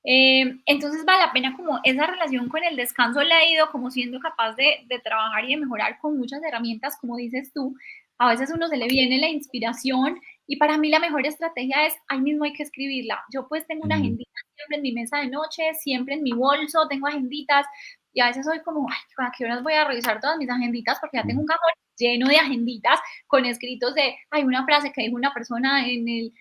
Entonces vale la pena como esa relación con el descanso la he ido como siendo capaz de trabajar y de mejorar con muchas herramientas, como dices tú. A veces uno se le viene la inspiración Y para mí la mejor estrategia es, ahí mismo hay que escribirla. Yo pues tengo una Mm. agendita siempre en mi mesa de noche, siempre en mi bolso, tengo agenditas y a veces soy como, ay, ¿a qué horas voy a revisar todas mis agenditas? Porque ya tengo un cajón lleno de agenditas con escritos de, hay una frase que dijo una persona en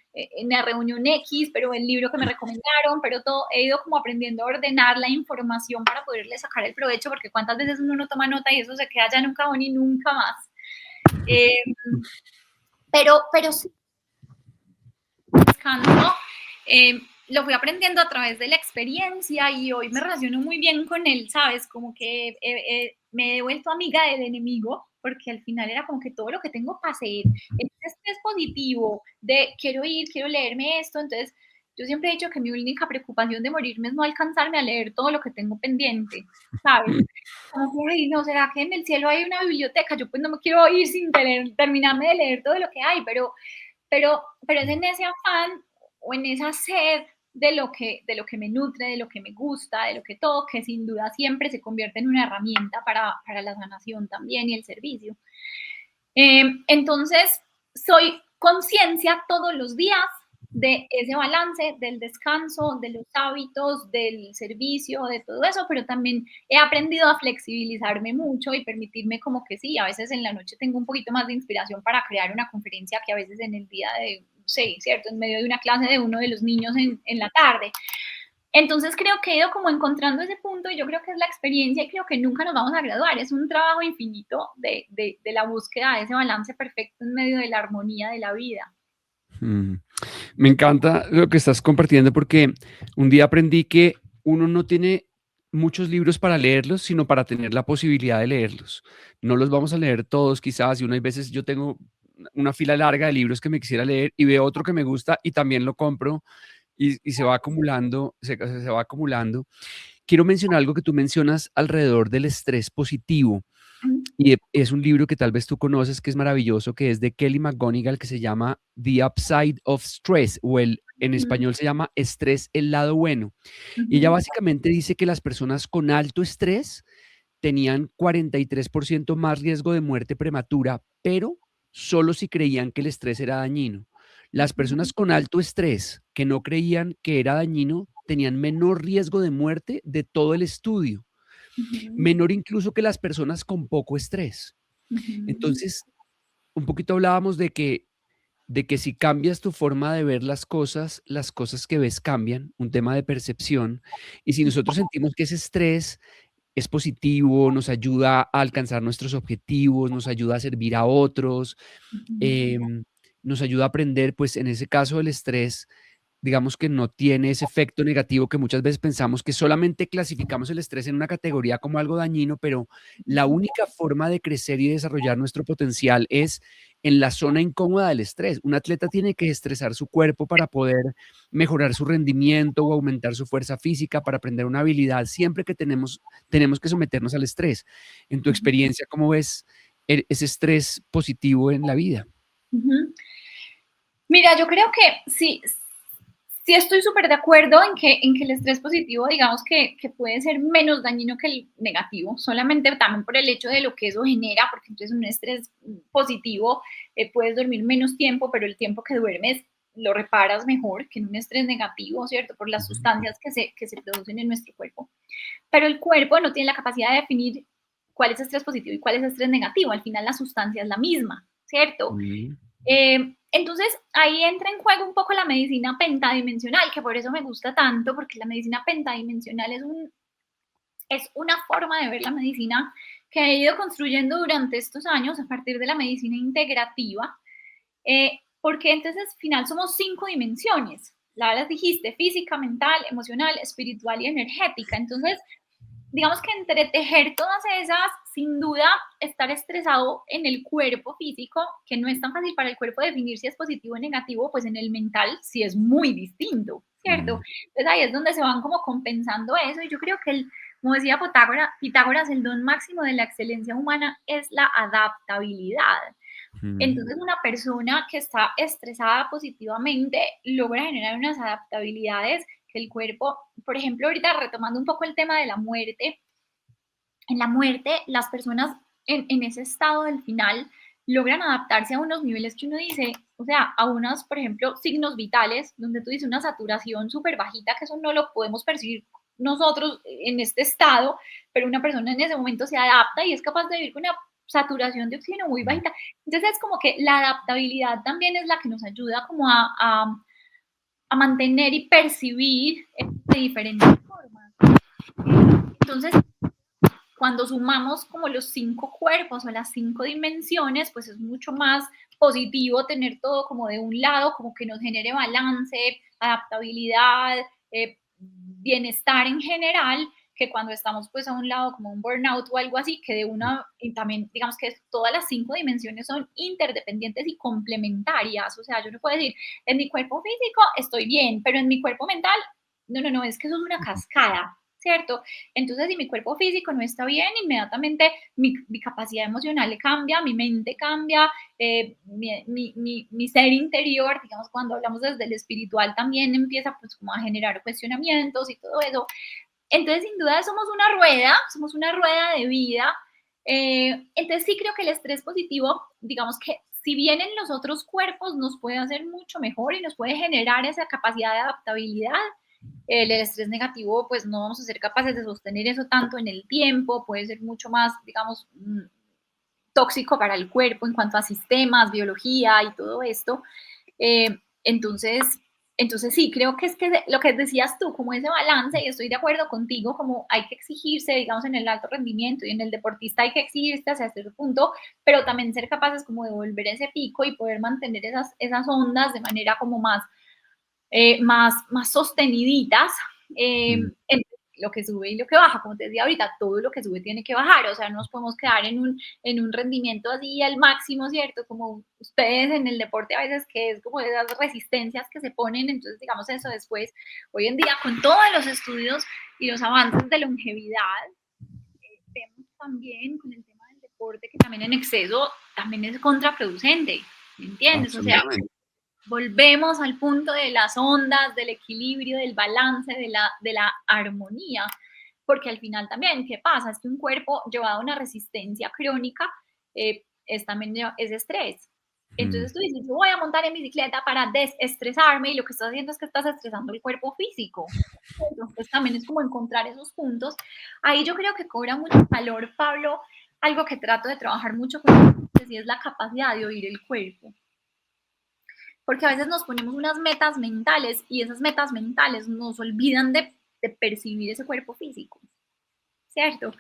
la reunión X, pero el libro que me recomendaron, pero todo, he ido como aprendiendo a ordenar la información para poderle sacar el provecho, porque cuántas veces uno no toma nota y eso se queda ya en un cajón y nunca más. Pero sí, descanso, lo fui aprendiendo a través de la experiencia y hoy me relaciono muy bien con él, ¿sabes? Como que me he vuelto amiga del enemigo, porque al final era como que todo lo que tengo para hacer, este estrés positivo de quiero ir, quiero leerme esto, entonces yo siempre he dicho que mi única preocupación de morirme es no alcanzarme a leer todo lo que tengo pendiente, ¿sabes? Como que, ay, no, ¿será que en el cielo hay una biblioteca? Yo pues no me quiero ir sin terminarme de leer todo lo que hay, pero es en ese afán o en esa sed de lo que me nutre, de lo que me gusta, de lo que todo, que sin duda siempre se convierte en una herramienta para la sanación también y el servicio. Entonces, soy conciencia todos los días de ese balance, del descanso, de los hábitos, del servicio, de todo eso, pero también he aprendido a flexibilizarme mucho y permitirme como que sí, a veces en la noche tengo un poquito más de inspiración para crear una conferencia que a veces en el día de, sí, cierto, en medio de una clase de uno de los niños en la tarde. Entonces creo que he ido como encontrando ese punto y yo creo que es la experiencia y creo que nunca nos vamos a graduar. Es un trabajo infinito de la búsqueda de ese balance perfecto en medio de la armonía de la vida. Mm. Me encanta lo que estás compartiendo porque un día aprendí que uno no tiene muchos libros para leerlos, sino para tener la posibilidad de leerlos. No los vamos a leer todos quizás, y unas veces yo tengo una fila larga de libros que me quisiera leer y veo otro que me gusta y también lo compro y se va acumulando, se va acumulando. Quiero mencionar algo que tú mencionas alrededor del estrés positivo. Y es un libro que tal vez tú conoces, que es maravilloso, que es de Kelly McGonigal, que se llama The Upside of Stress, o en español se llama Estrés, el lado bueno. Y ella básicamente dice que las personas con alto estrés tenían 43% más riesgo de muerte prematura, pero solo si creían que el estrés era dañino. Las personas con alto estrés que no creían que era dañino tenían menor riesgo de muerte de todo el estudio, menor incluso que las personas con poco estrés. Entonces, un poquito hablábamos de que si cambias tu forma de ver las cosas que ves cambian, un tema de percepción. Y si nosotros sentimos que ese estrés es positivo, nos ayuda a alcanzar nuestros objetivos, nos ayuda a servir a otros, em, nos ayuda a aprender, pues en ese caso el estrés, digamos que no tiene ese efecto negativo que muchas veces pensamos que solamente clasificamos el estrés en una categoría como algo dañino, pero la única forma de crecer y desarrollar nuestro potencial es en la zona incómoda del estrés. Un atleta tiene que estresar su cuerpo para poder mejorar su rendimiento o aumentar su fuerza física, para aprender una habilidad. Siempre que tenemos que someternos al estrés. En tu experiencia, ¿cómo ves ese estrés positivo en la vida? Mira, yo creo que sí, sí estoy súper de acuerdo en que el estrés positivo, digamos que puede ser menos dañino que el negativo, solamente también por el hecho de lo que eso genera, porque entonces un estrés positivo puedes dormir menos tiempo, pero el tiempo que duermes lo reparas mejor que en un estrés negativo, ¿cierto? Por las Ujú. sustancias que se producen en nuestro cuerpo. Pero el cuerpo no tiene la capacidad de definir cuál es estrés positivo y cuál es estrés negativo. Al final la sustancia es la misma, ¿cierto? Mm. Entonces, ahí entra en juego un poco la medicina pentadimensional, que por eso me gusta tanto, porque la medicina pentadimensional es una forma de ver la medicina que he ido construyendo durante estos años a partir de la medicina integrativa, porque entonces al final somos 5 dimensiones, las dijiste, física, mental, emocional, espiritual y energética. Entonces, digamos que entre tejer todas esas, sin duda, estar estresado en el cuerpo físico, que no es tan fácil para el cuerpo definir si es positivo o negativo, pues en el mental sí es muy distinto, ¿cierto? Mm. Entonces ahí es donde se van como compensando eso y yo creo que, como decía Pitágoras, el don máximo de la excelencia humana es la adaptabilidad. Mm. Entonces, una persona que está estresada positivamente logra generar unas adaptabilidades que el cuerpo, por ejemplo, ahorita retomando un poco el tema de la muerte, en la muerte las personas en ese estado del final logran adaptarse a unos niveles que uno dice, o sea, a unos, por ejemplo, signos vitales, donde tú dices una saturación súper bajita, que eso no lo podemos percibir nosotros en este estado, pero una persona en ese momento se adapta y es capaz de vivir con una saturación de oxígeno muy bajita. Entonces es como que la adaptabilidad también es la que nos ayuda como a mantener y percibir de diferentes formas. Entonces, cuando sumamos como los 5 cuerpos o las 5 dimensiones, pues es mucho más positivo tener todo como de un lado, como que nos genere balance, adaptabilidad, bienestar en general, que cuando estamos pues a un lado como un burnout o algo así, que de una, y también digamos que todas las 5 dimensiones son interdependientes y complementarias, o sea, yo no puedo decir, en mi cuerpo físico estoy bien, pero en mi cuerpo mental, no, es que eso es una cascada, ¿cierto? Entonces, si mi cuerpo físico no está bien, inmediatamente mi capacidad emocional cambia, mi mente cambia, mi ser interior, digamos, cuando hablamos desde el espiritual, también empieza pues como a generar cuestionamientos y todo eso. Entonces, sin duda, somos una rueda de vida. Entonces, sí creo que el estrés positivo, digamos que si bien en los otros cuerpos nos puede hacer mucho mejor y nos puede generar esa capacidad de adaptabilidad, el estrés negativo, pues no vamos a ser capaces de sostener eso tanto en el tiempo, puede ser mucho más, digamos, tóxico para el cuerpo en cuanto a sistemas, biología y todo esto. Entonces, sí, creo que es que lo que decías tú, como ese balance, y estoy de acuerdo contigo, como hay que exigirse, digamos, en el alto rendimiento y en el deportista hay que exigirse hacia cierto punto, pero también ser capaces como de volver ese pico y poder mantener esas ondas de manera como más sosteniditas, en lo que sube y lo que baja. Como te decía ahorita, todo lo que sube tiene que bajar, o sea, no nos podemos quedar en un rendimiento así al máximo, ¿cierto? Como ustedes en el deporte a veces, que es como esas resistencias que se ponen, entonces digamos eso después, hoy en día con todos los estudios y los avances de longevidad, vemos también con el tema del deporte que también en exceso también es contraproducente, ¿me entiendes? O sea, volvemos al punto de las ondas, del equilibrio, del balance, de la armonía, porque al final también, ¿qué pasa? Es que un cuerpo llevado a una resistencia crónica también es estrés. Entonces tú dices, yo voy a montar en bicicleta para desestresarme y lo que estás haciendo es que estás estresando el cuerpo físico. Entonces también es como encontrar esos puntos. Ahí yo creo que cobra mucho valor, Pablo, algo que trato de trabajar mucho con y es la capacidad de oír el cuerpo, porque a veces nos ponemos unas metas mentales y esas metas mentales nos olvidan de percibir ese cuerpo físico, ¿cierto?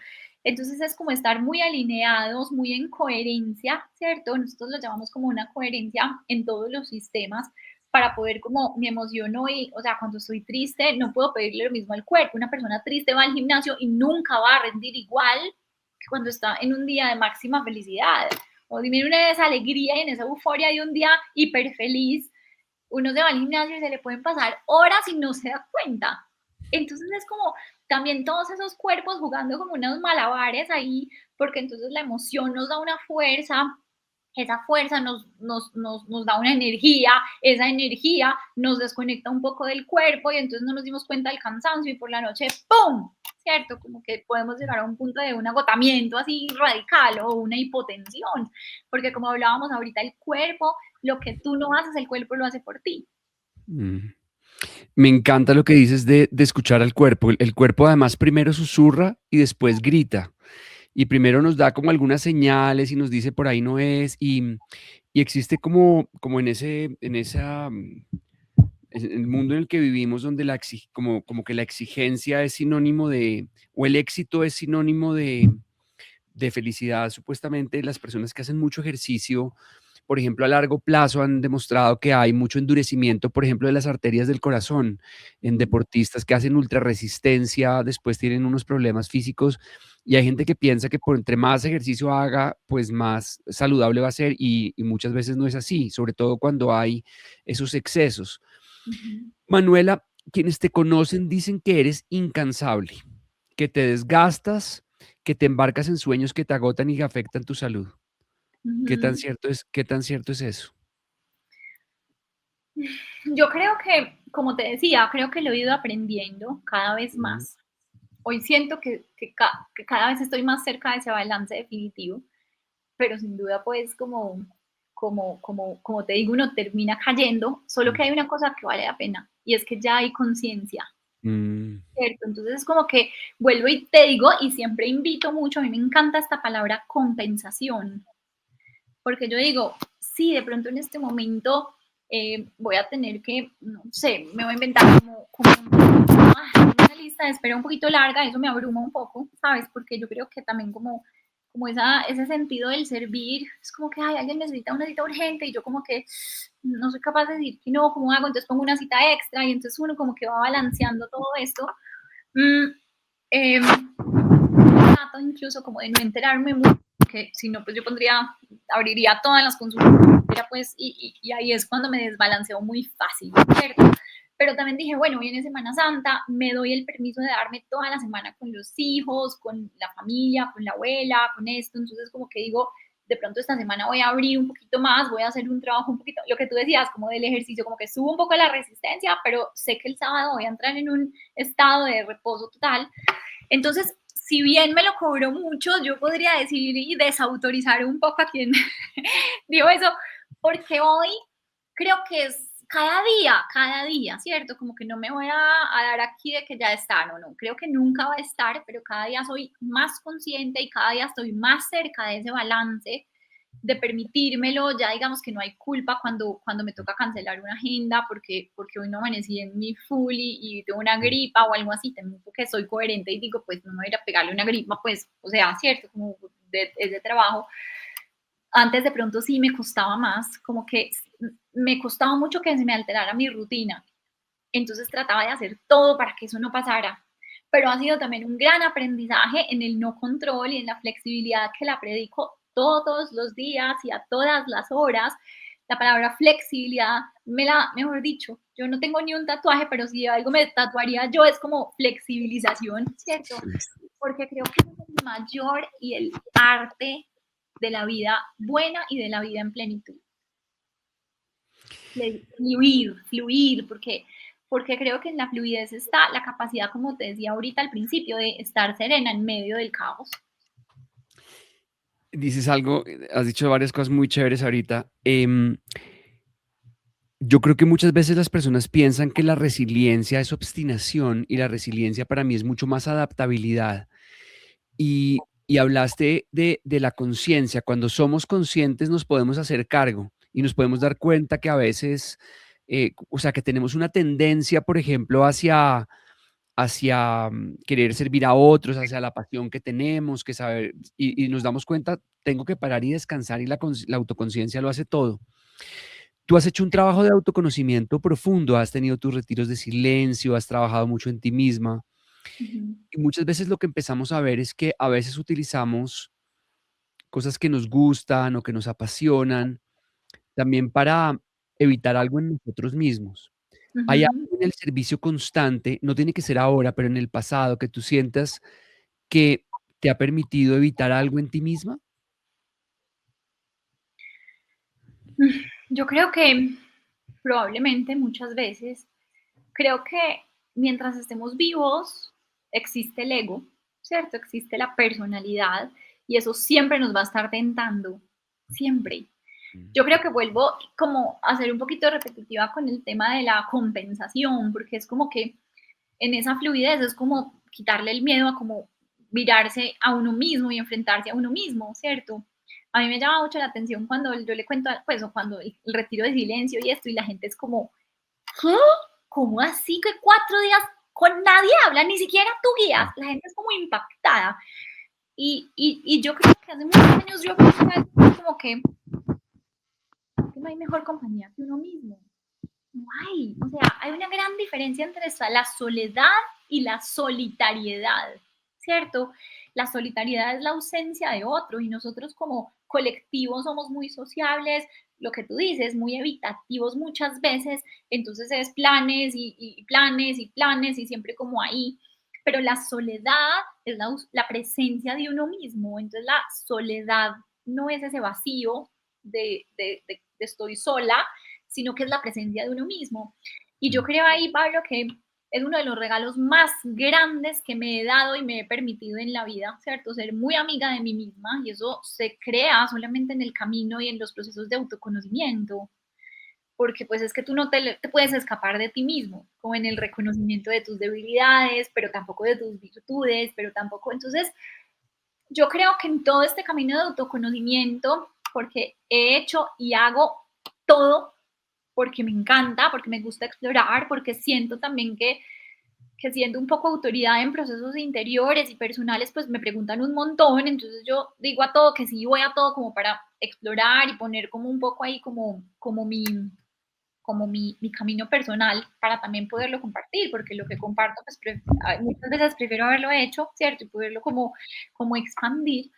Entonces es como estar muy alineados, muy en coherencia, ¿cierto? Nosotros lo llamamos como una coherencia en todos los sistemas para poder como me emociono y, o sea, cuando estoy triste no puedo pedirle lo mismo al cuerpo. Una persona triste va al gimnasio y nunca va a rendir igual que cuando está en un día de máxima felicidad o disminuye esa alegría y en esa euforia de un día hiper feliz, uno se va al gimnasio y se le pueden pasar horas y no se da cuenta. Entonces es como también todos esos cuerpos jugando como unos malabares ahí, porque entonces la emoción nos da una fuerza, esa fuerza nos da una energía, esa energía nos desconecta un poco del cuerpo y entonces no nos dimos cuenta del cansancio y por la noche, ¡pum! ¿Cierto? Como que podemos llegar a un punto de un agotamiento así radical o una hipotensión, porque como hablábamos ahorita, el cuerpo, lo que tú no haces, el cuerpo lo hace por ti. Me encanta lo que dices de escuchar al cuerpo. El cuerpo además primero susurra y después grita. Y primero nos da como algunas señales y nos dice por ahí no es. Y existe como en el mundo en el que vivimos donde como que la exigencia es sinónimo o el éxito es sinónimo de felicidad. Supuestamente las personas que hacen mucho ejercicio, por ejemplo, a largo plazo han demostrado que hay mucho endurecimiento, por ejemplo, de las arterias del corazón en deportistas que hacen ultrarresistencia, después tienen unos problemas físicos y hay gente que piensa que por entre más ejercicio haga, pues más saludable va a ser y muchas veces no es así, sobre todo cuando hay esos excesos. Manuela, quienes te conocen dicen que eres incansable, que te desgastas, que te embarcas en sueños que te agotan y que afectan tu salud. Qué tan cierto es eso? Yo creo que, como te decía, creo que lo he ido aprendiendo cada vez Mm, más. Hoy siento que cada vez estoy más cerca de ese balance definitivo. pero sin duda pues como te digo, uno termina cayendo, solo que hay una cosa que vale la pena y es que ya hay conciencia. Mm, ¿Cierto? Entonces es como que vuelvo y te digo y siempre invito mucho, a mí me encanta esta palabra compensación, porque yo digo, sí, de pronto en este momento voy a tener que, no sé, me voy a inventar una lista de espera un poquito larga, eso me abruma un poco, ¿sabes? Porque yo creo que también como ese sentido del servir, es como que, ay, alguien necesita una cita urgente y yo como que no soy capaz de decir que no, ¿cómo hago? Entonces pongo una cita extra y entonces uno como que va balanceando todo esto. Mm, eh, Trato incluso como de no enterarme mucho, porque si no, pues yo abriría todas las consultas, pues, y ahí es cuando me desbalanceo muy fácil, ¿cierto? Pero también dije, bueno, viene Semana Santa, me doy el permiso de darme toda la semana con los hijos, con la familia, con la abuela, con esto, entonces como que digo, de pronto esta semana voy a abrir un poquito más, voy a hacer un trabajo un poquito, lo que tú decías, como del ejercicio, como que subo un poco la resistencia, pero sé que el sábado voy a entrar en un estado de reposo total. Entonces, si bien me lo cobró mucho, yo podría decir y desautorizar un poco a quien digo eso, porque hoy creo que es cada día, ¿cierto? Como que no me voy a dar aquí de que ya está, no, creo que nunca va a estar, pero cada día soy más consciente y cada día estoy más cerca de ese balance de permitírmelo, ya digamos que no hay culpa cuando me toca cancelar una agenda porque hoy no amanecí en mi full y tengo una gripa o algo así, también porque soy coherente y digo, pues no me voy a ir a pegarle una gripa, pues, o sea, cierto, como es de trabajo. Antes de pronto sí me costaba más, como que me costaba mucho que se me alterara mi rutina. Entonces trataba de hacer todo para que eso no pasara. Pero ha sido también un gran aprendizaje en el no control y en la flexibilidad que la predico todos los días y a todas las horas. La palabra flexibilidad, mejor dicho, yo no tengo ni un tatuaje, pero si algo me tatuaría yo es como flexibilización, ¿cierto? Porque creo que es el mayor y el arte de la vida buena y de la vida en plenitud. Fluir, porque creo que en la fluidez está la capacidad, como te decía ahorita al principio, de estar serena en medio del caos. dices algo, has dicho varias cosas muy chéveres ahorita. Yo creo que muchas veces las personas piensan que la resiliencia es obstinación y la resiliencia para mí es mucho más adaptabilidad. Y hablaste de la conciencia. Cuando somos conscientes nos podemos hacer cargo y nos podemos dar cuenta que a veces, o sea, que tenemos una tendencia, por ejemplo, hacia querer servir a otros, hacia la pasión que tenemos, que saber, y nos damos cuenta, tengo que parar y descansar y la autoconciencia lo hace todo. Tú has hecho un trabajo de autoconocimiento profundo, has tenido tus retiros de silencio, has trabajado mucho en ti misma. Ujú. Y muchas veces lo que empezamos a ver es que a veces utilizamos cosas que nos gustan o que nos apasionan, también para evitar algo en nosotros mismos. Hay algo Ujú. en el servicio constante, no tiene que ser ahora, pero en el pasado, que tú sientas que te ha permitido evitar algo en ti misma. Yo creo que probablemente muchas veces, creo que mientras estemos vivos existe el ego, ¿cierto? Existe la personalidad y eso siempre nos va a estar tentando, siempre. Mm, Yo creo que vuelvo como a ser un poquito repetitiva con el tema de la compensación, porque es como que en esa fluidez es como quitarle el miedo a como mirarse a uno mismo y enfrentarse a uno mismo, ¿cierto? A mí me llama mucho la atención cuando yo le cuento, pues, o cuando el retiro de silencio y esto, y la gente es como, ¿qué? ¿Cómo así que 4 días con nadie habla, ni siquiera tú guías? mm, La gente es como impactada. Y yo creo que hace muchos años yo pensaba como que no hay mejor compañía que uno mismo. No hay. O sea, hay una gran diferencia entre la soledad y la solitariedad, ¿cierto? La solitariedad es la ausencia de otro y nosotros como colectivo somos muy sociables, lo que tú dices, muy evitativos muchas veces, entonces es planes y planes y planes y siempre como ahí. Pero la soledad es la presencia de uno mismo, entonces la soledad no es ese vacío de estoy sola, sino que es la presencia de uno mismo. Y yo mm, creo ahí, Pablo, que es uno de los regalos más grandes que me he dado y me he permitido en la vida, ¿cierto? Ser muy amiga de mí misma y eso se crea solamente en el camino y en los procesos de autoconocimiento, porque pues es que tú no te puedes escapar de ti mismo, como en el reconocimiento de tus debilidades, pero tampoco de tus virtudes, pero tampoco, entonces yo creo que en todo este camino de autoconocimiento, porque he hecho y hago todo porque me encanta, porque me gusta explorar, porque siento también que siendo un poco autoridad en procesos interiores y personales, pues me preguntan un montón, entonces yo digo a todo que sí, voy a todo como para explorar y poner como un poco ahí como mi camino personal para también poderlo compartir, porque lo que comparto, pues muchas veces prefiero haberlo hecho, ¿cierto? Y poderlo como expandir.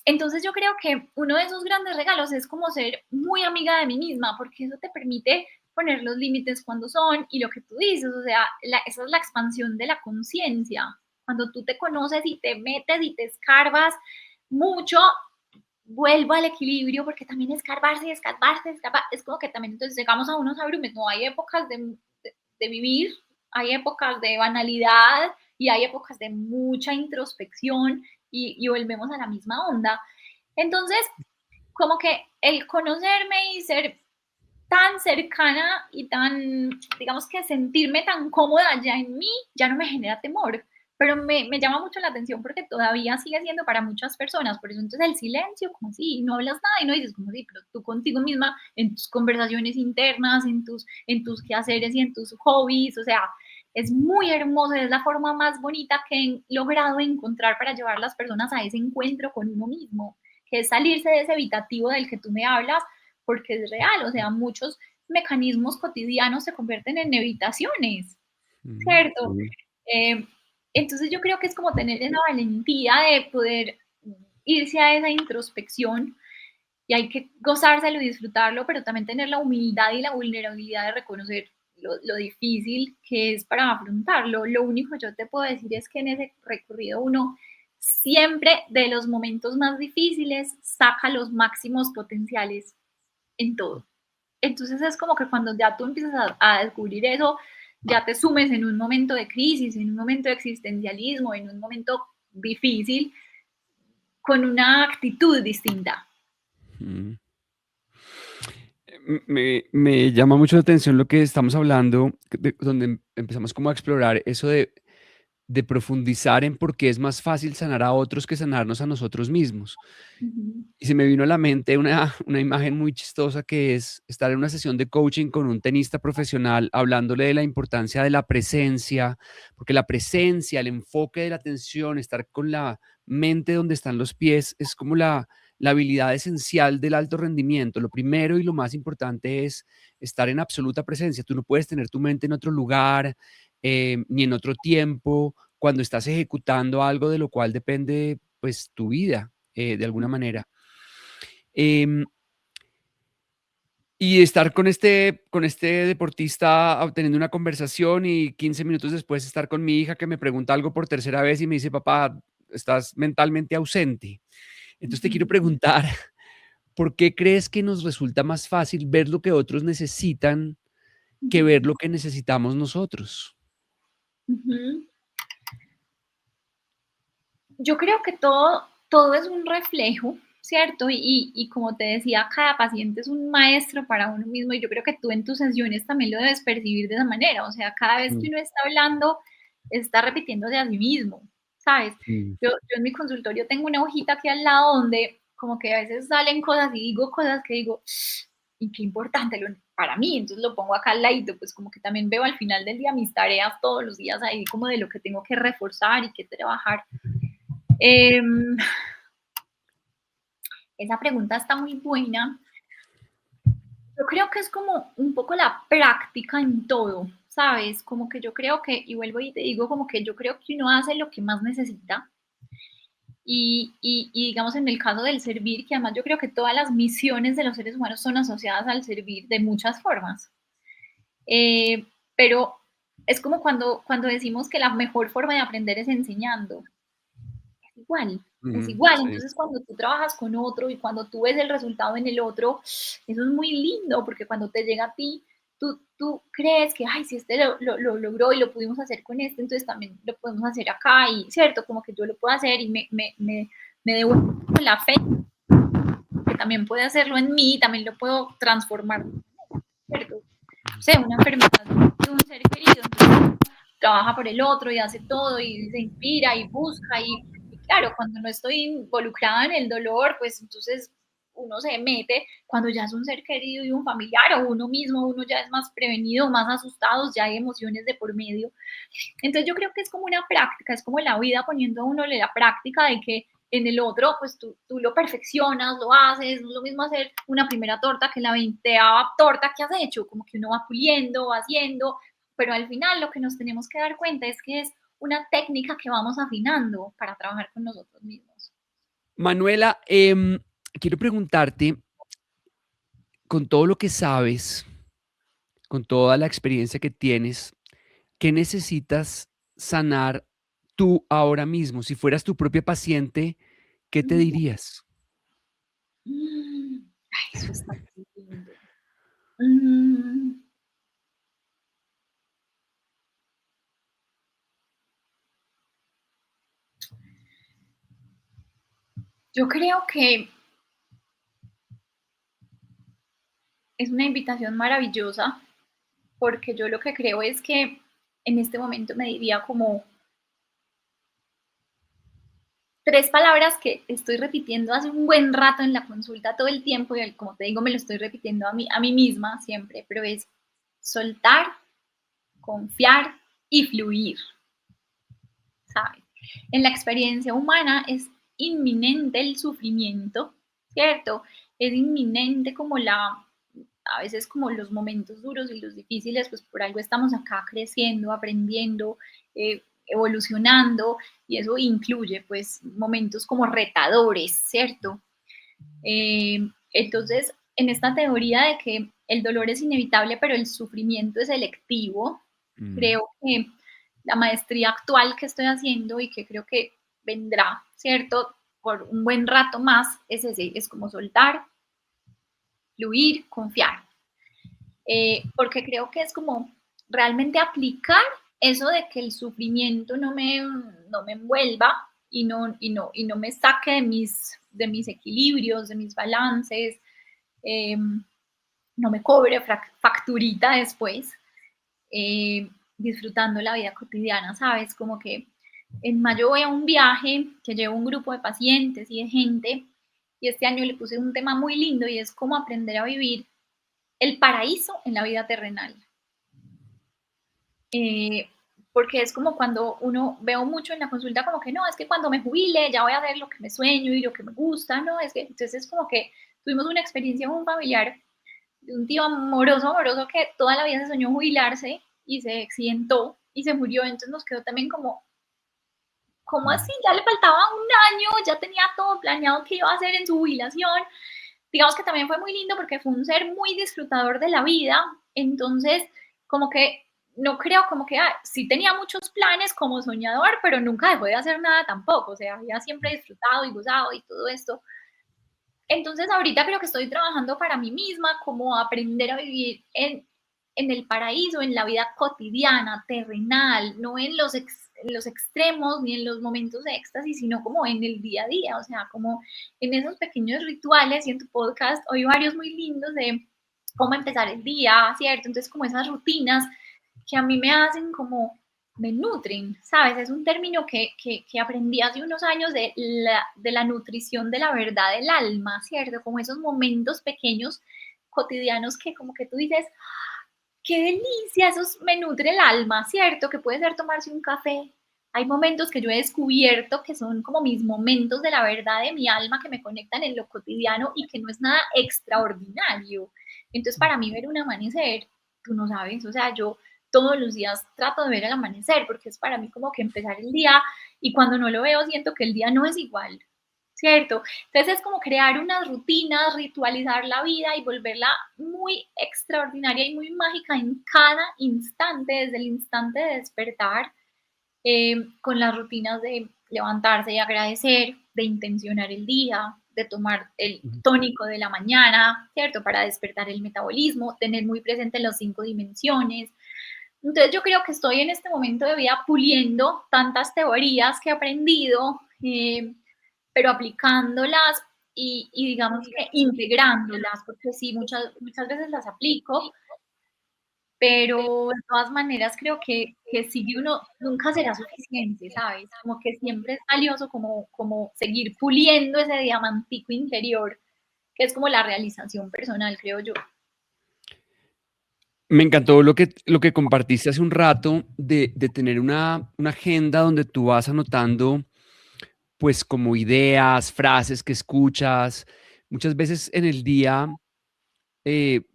Entonces yo creo que uno de esos grandes regalos es como ser muy amiga de mí misma, porque eso te permite poner los límites cuando son y lo que tú dices, o sea, esa es la expansión de la conciencia. Cuando tú te conoces y te metes y te escarbas mucho, vuelvo al equilibrio, porque también escarbarse, es como que también entonces llegamos a unos abrumes, no hay épocas de vivir, hay épocas de banalidad y hay épocas de mucha introspección y volvemos a la misma onda. Entonces, como que el conocerme y ser tan cercana y tan, digamos que sentirme tan cómoda ya en mí, ya no me genera temor, pero me llama mucho la atención porque todavía sigue siendo para muchas personas, por eso entonces el silencio, como si no hablas nada y no dices como si, pero tú contigo misma en tus conversaciones internas, en tus quehaceres y en tus hobbies, o sea, es muy hermoso, es la forma más bonita que he logrado encontrar para llevar a las personas a ese encuentro con uno mismo, que es salirse de ese evitativo del que tú me hablas, porque es real, o sea, muchos mecanismos cotidianos se convierten en evitaciones, ¿cierto? Sí. Eh, entonces yo creo que es como tener esa valentía de poder irse a esa introspección y hay que gozárselo y disfrutarlo, pero también tener la humildad y la vulnerabilidad de reconocer lo difícil que es para afrontarlo. Lo único que yo te puedo decir es que en ese recorrido uno siempre de los momentos más difíciles saca los máximos potenciales en todo. Entonces es como que cuando ya tú empiezas a descubrir eso, ya te sumes en un momento de crisis, en un momento de existencialismo, en un momento difícil, con una actitud distinta. Mm. Me llama mucho la atención lo que estamos hablando, donde empezamos como a explorar eso de profundizar en por qué es más fácil sanar a otros que sanarnos a nosotros mismos. Ujú. Y se me vino a la mente una imagen muy chistosa que es estar en una sesión de coaching con un tenista profesional hablándole de la importancia de la presencia, porque la presencia, el enfoque de la atención, estar con la mente donde están los pies, es como la habilidad esencial del alto rendimiento. Lo primero y lo más importante es estar en absoluta presencia. Tú no puedes tener tu mente en otro lugar, ni en otro tiempo, cuando estás ejecutando algo de lo cual depende pues tu vida, de alguna manera. Em, y estar con este deportista teniendo una conversación y 15 minutos después estar con mi hija que me pregunta algo por tercera vez y me dice, papá, estás mentalmente ausente. Entonces te quiero preguntar, ¿por qué crees que nos resulta más fácil ver lo que otros necesitan que Ujú. ver lo que necesitamos nosotros? Ujú. Yo creo que todo es un reflejo, ¿cierto? Y como te decía, cada paciente es un maestro para uno mismo y yo creo que tú en tus sesiones también lo debes percibir de esa manera. O sea, cada vez que Mm, uno está hablando, está repitiéndose a sí mismo, ¿sabes? mm, Yo en mi consultorio tengo una hojita aquí al lado donde como que a veces salen cosas y digo cosas que digo, y qué importante para mí, entonces lo pongo acá al ladito, pues como que también veo al final del día mis tareas todos los días ahí, como de lo que tengo que reforzar y que trabajar. Em, Esa pregunta está muy buena. Yo creo que es como un poco la práctica en todo, ¿sabes? Como que yo creo que, y vuelvo y te digo, como que yo creo que uno hace lo que más necesita. Y digamos en el caso del servir, que además yo creo que todas las misiones de los seres humanos son asociadas al servir de muchas formas. Pero es como cuando decimos que la mejor forma de aprender es enseñando. Igual, es igual. sí. Entonces, cuando tú trabajas con otro y cuando tú ves el resultado en el otro, eso es muy lindo porque cuando te llega a ti, tú crees que, ay, si este lo logró y lo pudimos hacer con este, entonces también lo podemos hacer acá y, ¿cierto? Como que yo lo puedo hacer y me devuelvo la fe que también puede hacerlo en mí, también lo puedo transformar, ¿cierto? O sea, una enfermedad de un ser querido, entonces trabaja por el otro y hace todo y se inspira y busca y claro, cuando no estoy involucrada en el dolor, pues entonces uno se mete, cuando ya es un ser querido y un familiar o uno mismo, uno ya es más prevenido, más asustado, ya hay emociones de por medio. Entonces yo creo que es como una práctica, es como la vida poniendo a uno la práctica de que en el otro, pues tú lo perfeccionas, lo haces, no es lo mismo hacer una primera torta que la 20ª torta que has hecho, como que uno va puliendo, va haciendo, pero al final lo que nos tenemos que dar cuenta es que es una técnica que vamos afinando para trabajar con nosotros mismos. Manuela, quiero preguntarte, con todo lo que sabes, con toda la experiencia que tienes, ¿qué necesitas sanar tú ahora mismo? Si fueras tu propia paciente, ¿qué te dirías? Ay, eso está muy lindo. Mm, yo creo que es una invitación maravillosa porque yo lo que creo es que en este momento me diría como 3 palabras que estoy repitiendo hace un buen rato en la consulta todo el tiempo y como te digo me lo estoy repitiendo a mí misma siempre, pero es soltar, confiar y fluir, ¿sabes? En la experiencia humana es inminente el sufrimiento, ¿cierto? Es inminente como a veces como los momentos duros y los difíciles, pues por algo estamos acá creciendo, aprendiendo, evolucionando, y eso incluye pues momentos como retadores, ¿cierto? Entonces, en esta teoría de que el dolor es inevitable, pero el sufrimiento es selectivo, Mm, creo que la maestría actual que estoy haciendo y que creo que vendrá, ¿cierto? Por un buen rato más, es ese, es como soltar, fluir, confiar. Porque creo que es como realmente aplicar eso de que el sufrimiento no me envuelva y no me saque de mis equilibrios, de mis balances, eh, no me cobre facturita después, eh, disfrutando la vida cotidiana, ¿sabes? Como que en mayo voy a un viaje que llevo un grupo de pacientes y de gente, y este año le puse un tema muy lindo y es cómo aprender a vivir el paraíso en la vida terrenal. Eh, porque es como cuando uno veo mucho en la consulta como que no, es que cuando me jubile ya voy a ver lo que me sueño y lo que me gusta, ¿no? Es que entonces es como que tuvimos una experiencia con un familiar de un tío amoroso, amoroso que toda la vida se soñó jubilarse y se accidentó y se murió, entonces nos quedó también como, ¿cómo mm. así? Ya le faltaba un año, ya tenía todo planeado que iba a hacer en su jubilación. Digamos que también fue muy lindo porque fue un ser muy disfrutador de la vida, entonces como que no creo como que sí tenía muchos planes como soñador, pero nunca dejó de hacer nada tampoco, o sea, había siempre disfrutado y gozado y todo esto. Entonces ahorita creo que estoy trabajando para mí misma, como aprender a vivir en el paraíso, en la vida cotidiana, terrenal, no en los extremos ni en los momentos de éxtasis, sino como en el día a día, o sea, como en esos pequeños rituales y en tu podcast hoy varios muy lindos de cómo empezar el día, ¿cierto? Entonces como esas rutinas que a mí me hacen como me nutren, ¿sabes? Es un término que aprendí hace unos años de la nutrición de la verdad del alma, ¿cierto? Como esos momentos pequeños cotidianos que como que tú dices, qué delicia, esos me nutre el alma, ¿cierto? Que puede ser tomarse un café. Hay momentos que yo he descubierto que son como mis momentos de la verdad de mi alma que me conectan en lo cotidiano y que no es nada extraordinario. Entonces, para mí ver un amanecer, tú no sabes, o sea, yo todos los días trato de ver el amanecer porque es para mí como que empezar el día y cuando no lo veo siento que el día no es igual, ¿cierto? Entonces es como crear unas rutinas, ritualizar la vida y volverla muy extraordinaria y muy mágica en cada instante, desde el instante de despertar, con las rutinas de levantarse y agradecer, de intencionar el día, de tomar el tónico de la mañana, ¿cierto? Para despertar el metabolismo, tener muy presente las 5 dimensiones. Entonces yo creo que estoy en este momento de vida puliendo tantas teorías que he aprendido, pero aplicándolas y digamos que integrándolas, porque sí, muchas veces las aplico, pero de todas maneras creo que si uno nunca será suficiente, ¿sabes? Como que siempre es valioso como seguir puliendo ese diamantico interior, que es como la realización personal, creo yo. Me encantó lo que compartiste hace un rato de tener una agenda donde tú vas anotando, pues, como ideas, frases que escuchas. Muchas veces en el día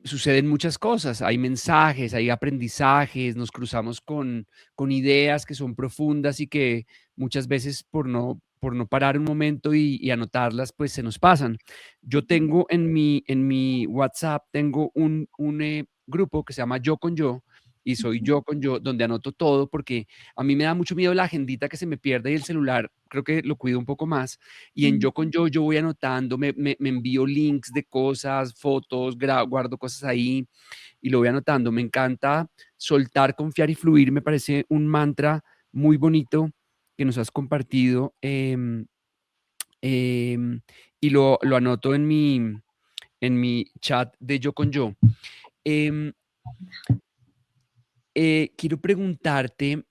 suceden muchas cosas, hay mensajes, hay aprendizajes, nos cruzamos con ideas que son profundas y que muchas veces por no parar un momento y anotarlas, pues se nos pasan. Yo tengo en mi WhatsApp, tengo un grupo que se llama Yo con Yo y soy Yo con Yo, donde anoto todo porque a mí me da mucho miedo la agendita que se me pierde y el celular creo que lo cuido un poco más. Y en Yo con Yo, yo voy anotando, me envío links de cosas, fotos, guardo cosas ahí y lo voy anotando. Me encanta soltar, confiar y fluir. Me parece un mantra muy bonito que nos has compartido y lo anoto en mi chat de Yo con Yo. Em, quiero preguntarte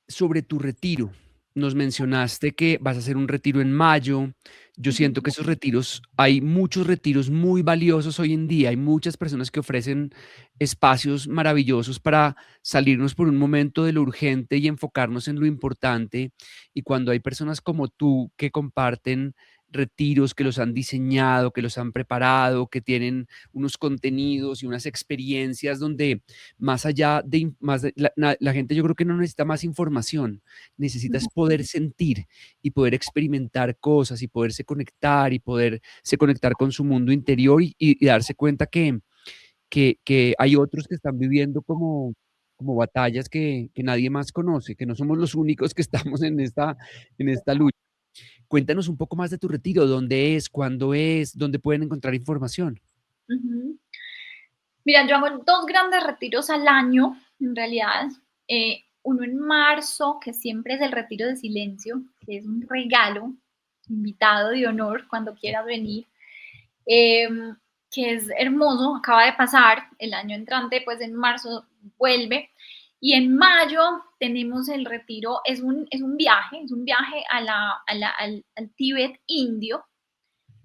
sobre tu retiro. Nos mencionaste que vas a hacer un retiro en mayo. Yo siento que esos retiros, hay muchos retiros muy valiosos hoy en día. Hay muchas personas que ofrecen espacios maravillosos para salirnos por un momento de lo urgente y enfocarnos en lo importante. Y cuando hay personas como tú que comparten retiros, que los han diseñado, que los han preparado, que tienen unos contenidos y unas experiencias donde más allá la gente, yo creo que no necesita más información, necesitas poder sentir y poder experimentar cosas y poderse conectar y poderse conectar con su mundo interior y darse cuenta que hay otros que están viviendo como batallas que nadie más conoce, que no somos los únicos que estamos en esta lucha. Cuéntanos un poco más de tu retiro, dónde es, cuándo es, dónde pueden encontrar información. Ujú. Mira, yo hago 2 grandes retiros al año, en realidad. Uno en marzo, que siempre es el retiro de silencio, que es un regalo, invitado de honor cuando quieras venir, que es hermoso, acaba de pasar, el año entrante, pues en marzo vuelve. Y en mayo tenemos el retiro, es un viaje al Tíbet indio.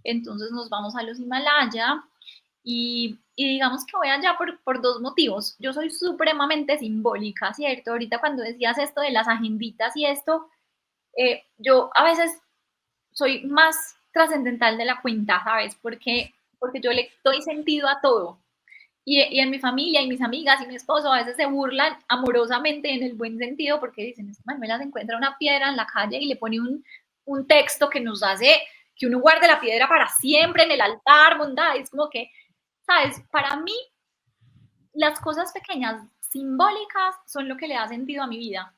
Entonces nos vamos a los Himalaya y digamos que voy allá por 2 motivos. Yo soy supremamente simbólica, ¿cierto? Ahorita cuando decías esto de las agenditas y esto, yo a veces soy más trascendental de la cuenta, ¿sabes? Porque yo le doy sentido a todo. Y en mi familia y mis amigas y mi esposo a veces se burlan amorosamente en el buen sentido porque dicen, es que Manuela se encuentra una piedra en la calle y le pone un texto que nos hace que uno guarde la piedra para siempre en el altar, mondad. Es como que, ¿sabes? Para mí, las cosas pequeñas, simbólicas, son lo que le da sentido a mi vida.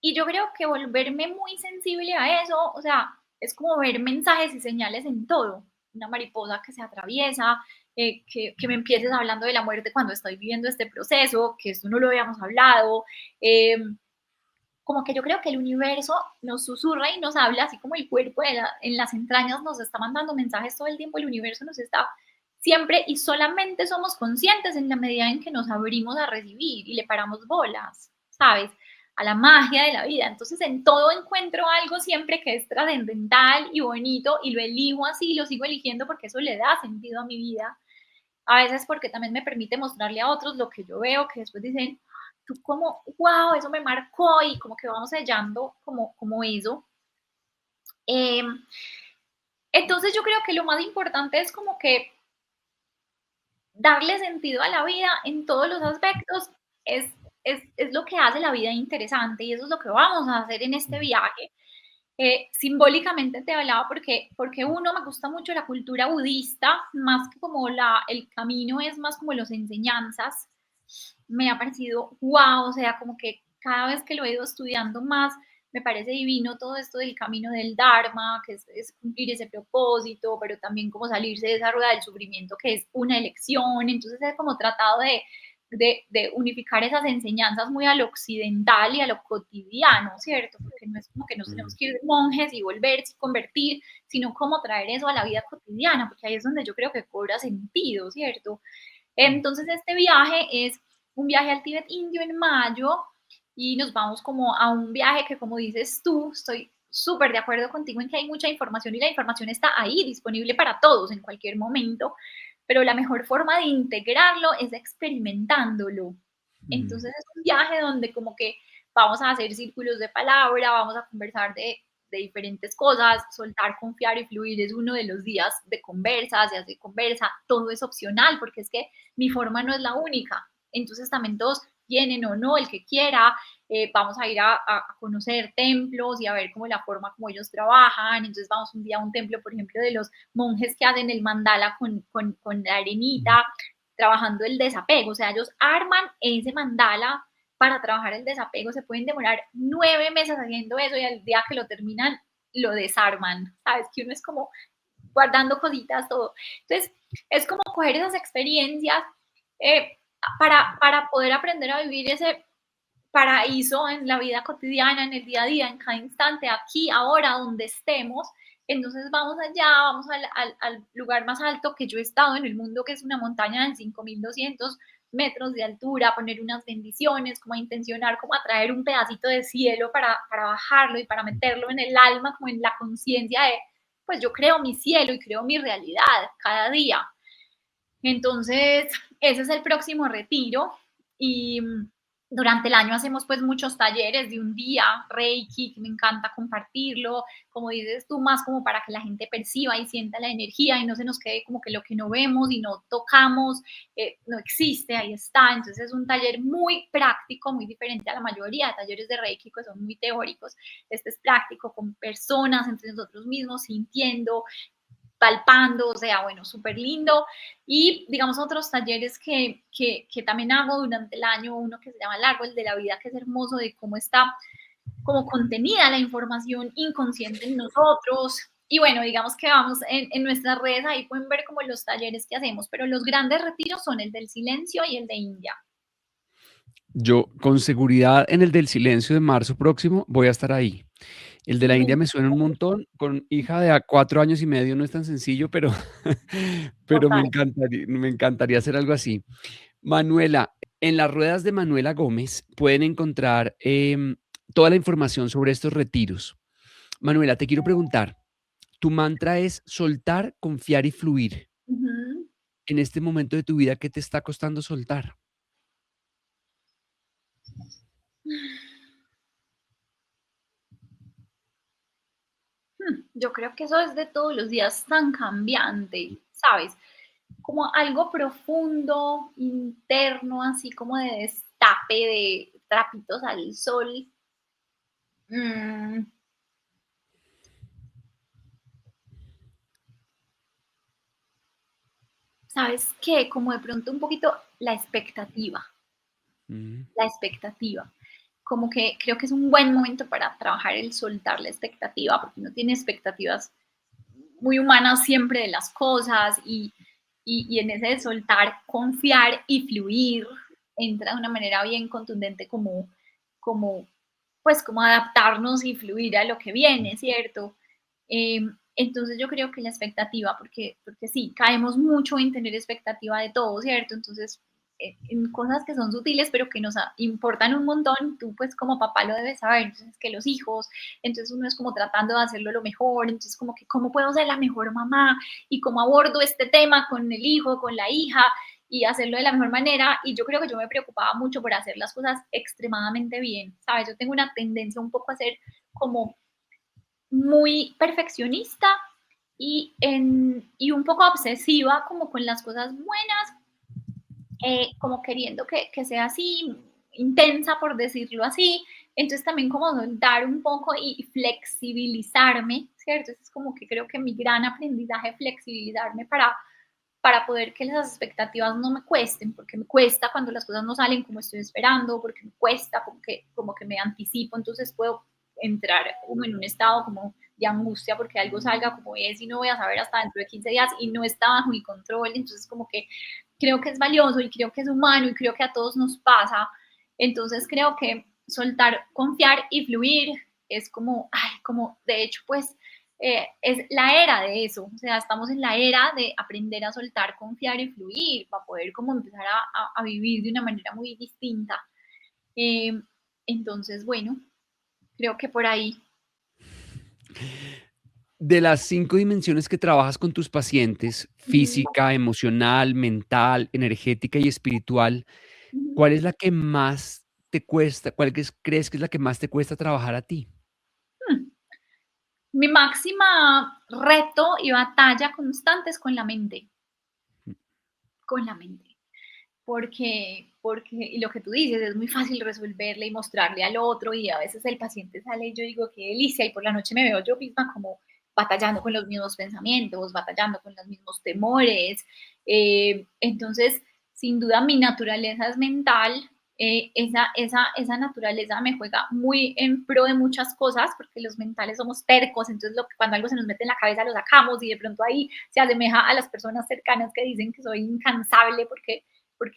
Y yo creo que volverme muy sensible a eso, o sea, es como ver mensajes y señales en todo. Una mariposa que se atraviesa, que me empieces hablando de la muerte cuando estoy viviendo este proceso, que esto no lo habíamos hablado. eh, Como que yo creo que el universo nos susurra y nos habla, así como el cuerpo en las entrañas nos está mandando mensajes todo el tiempo, el universo nos está siempre y solamente somos conscientes en la medida en que nos abrimos a recibir y le paramos bolas, ¿sabes? A la magia de la vida. Entonces, en todo encuentro algo siempre que es trascendental y bonito y lo elijo así, lo sigo eligiendo porque eso le da sentido a mi vida. A veces porque también me permite mostrarle a otros lo que yo veo, que después dicen, tú como, wow, eso me marcó y como que vamos sellando como eso. Eh, entonces yo creo que lo más importante es como que darle sentido a la vida en todos los aspectos es lo que hace la vida interesante y eso es lo que vamos a hacer en este viaje. Simbólicamente te hablaba porque uno, me gusta mucho la cultura budista, más que como el camino es más como las enseñanzas. Me ha parecido wow, o sea, como que cada vez que lo he ido estudiando más, me parece divino todo esto del camino del Dharma, que es cumplir ese propósito, pero también como salirse de esa rueda del sufrimiento que es una elección. Entonces he como tratado de unificar esas enseñanzas muy al occidental y a lo cotidiano, ¿cierto? Porque no es como que nos tenemos que ir de monjes y volverse y convertir, sino como traer eso a la vida cotidiana, porque ahí es donde yo creo que cobra sentido, ¿cierto? Entonces este viaje es un viaje al Tíbet indio en mayo y nos vamos como a un viaje que, como dices tú, estoy súper de acuerdo contigo en que hay mucha información y la información está ahí disponible para todos en cualquier momento, pero la mejor forma de integrarlo es experimentándolo. Entonces es un viaje donde como que vamos a hacer círculos de palabra, vamos a conversar de diferentes cosas, soltar, confiar y fluir es uno de los días de conversa, se hace conversa, todo es opcional porque es que mi forma no es la única. Entonces también todos vienen o no, el que quiera, vamos a ir a conocer templos y a ver cómo la forma como ellos trabajan. Entonces vamos un día a un templo, por ejemplo, de los monjes que hacen el mandala con la arenita, trabajando el desapego. O sea, ellos arman ese mandala para trabajar el desapego. Se pueden demorar 9 meses haciendo eso y al día que lo terminan, lo desarman. ¿Sabes? Que uno es como guardando cositas, todo. Entonces, es como coger esas experiencias para poder aprender a vivir ese paraíso en la vida cotidiana, en el día a día, en cada instante, aquí, ahora, donde estemos. Entonces vamos allá, vamos al lugar más alto que yo he estado en el mundo, que es una montaña de 5.200 metros de altura, a poner unas bendiciones, como a intencionar, como a traer un pedacito de cielo para bajarlo y para meterlo en el alma, como en la conciencia de, pues yo creo mi cielo y creo mi realidad cada día. Entonces, ese es el próximo retiro y durante el año hacemos pues muchos talleres de un día, Reiki, que me encanta compartirlo, como dices tú, más como para que la gente perciba y sienta la energía y no se nos quede como que lo que no vemos y no tocamos, no existe, ahí está. Entonces es un taller muy práctico, muy diferente a la mayoría de talleres de Reiki que son muy teóricos. Este es práctico con personas, entre nosotros mismos, sintiendo, palpando, o sea, bueno, súper lindo. Y digamos otros talleres que también hago durante el año, uno que se llama El Árbol de la Vida, que es hermoso de cómo está como contenida la información inconsciente en nosotros. Y bueno, digamos que vamos en nuestras redes, ahí pueden ver como los talleres que hacemos, pero los grandes retiros son el del silencio y el de India. Yo con seguridad en el del silencio de marzo próximo voy a estar ahí. El de la India me suena un montón. Con hija de a 4 años y medio no es tan sencillo, pero, pero Total. me encantaría hacer algo así. Manuela, en las ruedas de Manuela Gómez pueden encontrar toda la información sobre estos retiros. Manuela, te quiero preguntar, tu mantra es soltar, confiar y fluir. Ujú. En este momento de tu vida, ¿qué te está costando soltar? Yo creo que eso es de todos los días tan cambiante, ¿sabes? Como algo profundo, interno, así como de destape, de trapitos al sol. Mm, ¿Sabes qué? Como de pronto un poquito Mm, la expectativa. Como que creo que es un buen momento para trabajar el soltar la expectativa, porque uno tiene expectativas muy humanas siempre de las cosas y en ese de soltar, confiar y fluir, entra de una manera bien contundente como, pues como adaptarnos y fluir a lo que viene, ¿cierto? Entonces yo creo que la expectativa, porque sí, caemos mucho en tener expectativa de todo, ¿cierto? Entonces, en cosas que son sutiles, pero que nos importan un montón, tú pues como papá lo debes saber, entonces que los hijos, entonces uno es como tratando de hacerlo lo mejor, entonces como que cómo puedo ser la mejor mamá y cómo abordo este tema con el hijo, con la hija y hacerlo de la mejor manera. Y yo creo que yo me preocupaba mucho por hacer las cosas extremadamente bien, ¿sabes? Yo tengo una tendencia un poco a ser como muy perfeccionista y un poco obsesiva como con las cosas buenas, como queriendo que sea así, intensa por decirlo así. Entonces también como soltar un poco y flexibilizarme, ¿cierto? Es como que creo que mi gran aprendizaje es flexibilizarme para poder que las expectativas no me cuesten, porque me cuesta cuando las cosas no salen como estoy esperando, porque me cuesta como que me anticipo, entonces puedo entrar como en un estado como de angustia porque algo salga como es y no voy a saber hasta dentro de 15 días y no está bajo mi control. Entonces como que creo que es valioso y creo que es humano y creo que a todos nos pasa. Entonces creo que soltar, confiar y fluir es como, ay, como de hecho pues es la era de eso, o sea, estamos en la era de aprender a soltar, confiar y fluir para poder como empezar a vivir de una manera muy distinta. Eh, entonces, bueno, creo que por ahí. De las 5 dimensiones que trabajas con tus pacientes, Ujú, física, emocional, mental, energética y espiritual, ujú. ¿cuál es la que más te cuesta? ¿Crees que es la que más te cuesta trabajar a ti? Hmm. Mi máxima reto y batalla constante es con la mente. Porque, y lo que tú dices, es muy fácil resolverle y mostrarle al otro y a veces el paciente sale y yo digo, qué delicia, y por la noche me veo yo misma como batallando con los mismos pensamientos, batallando con los mismos temores. Entonces, sin duda, mi naturaleza es mental. Esa naturaleza me juega muy en pro de muchas cosas, porque los mentales somos tercos, entonces cuando algo se nos mete en la cabeza lo sacamos y de pronto ahí se asemeja a las personas cercanas que dicen que soy incansable porque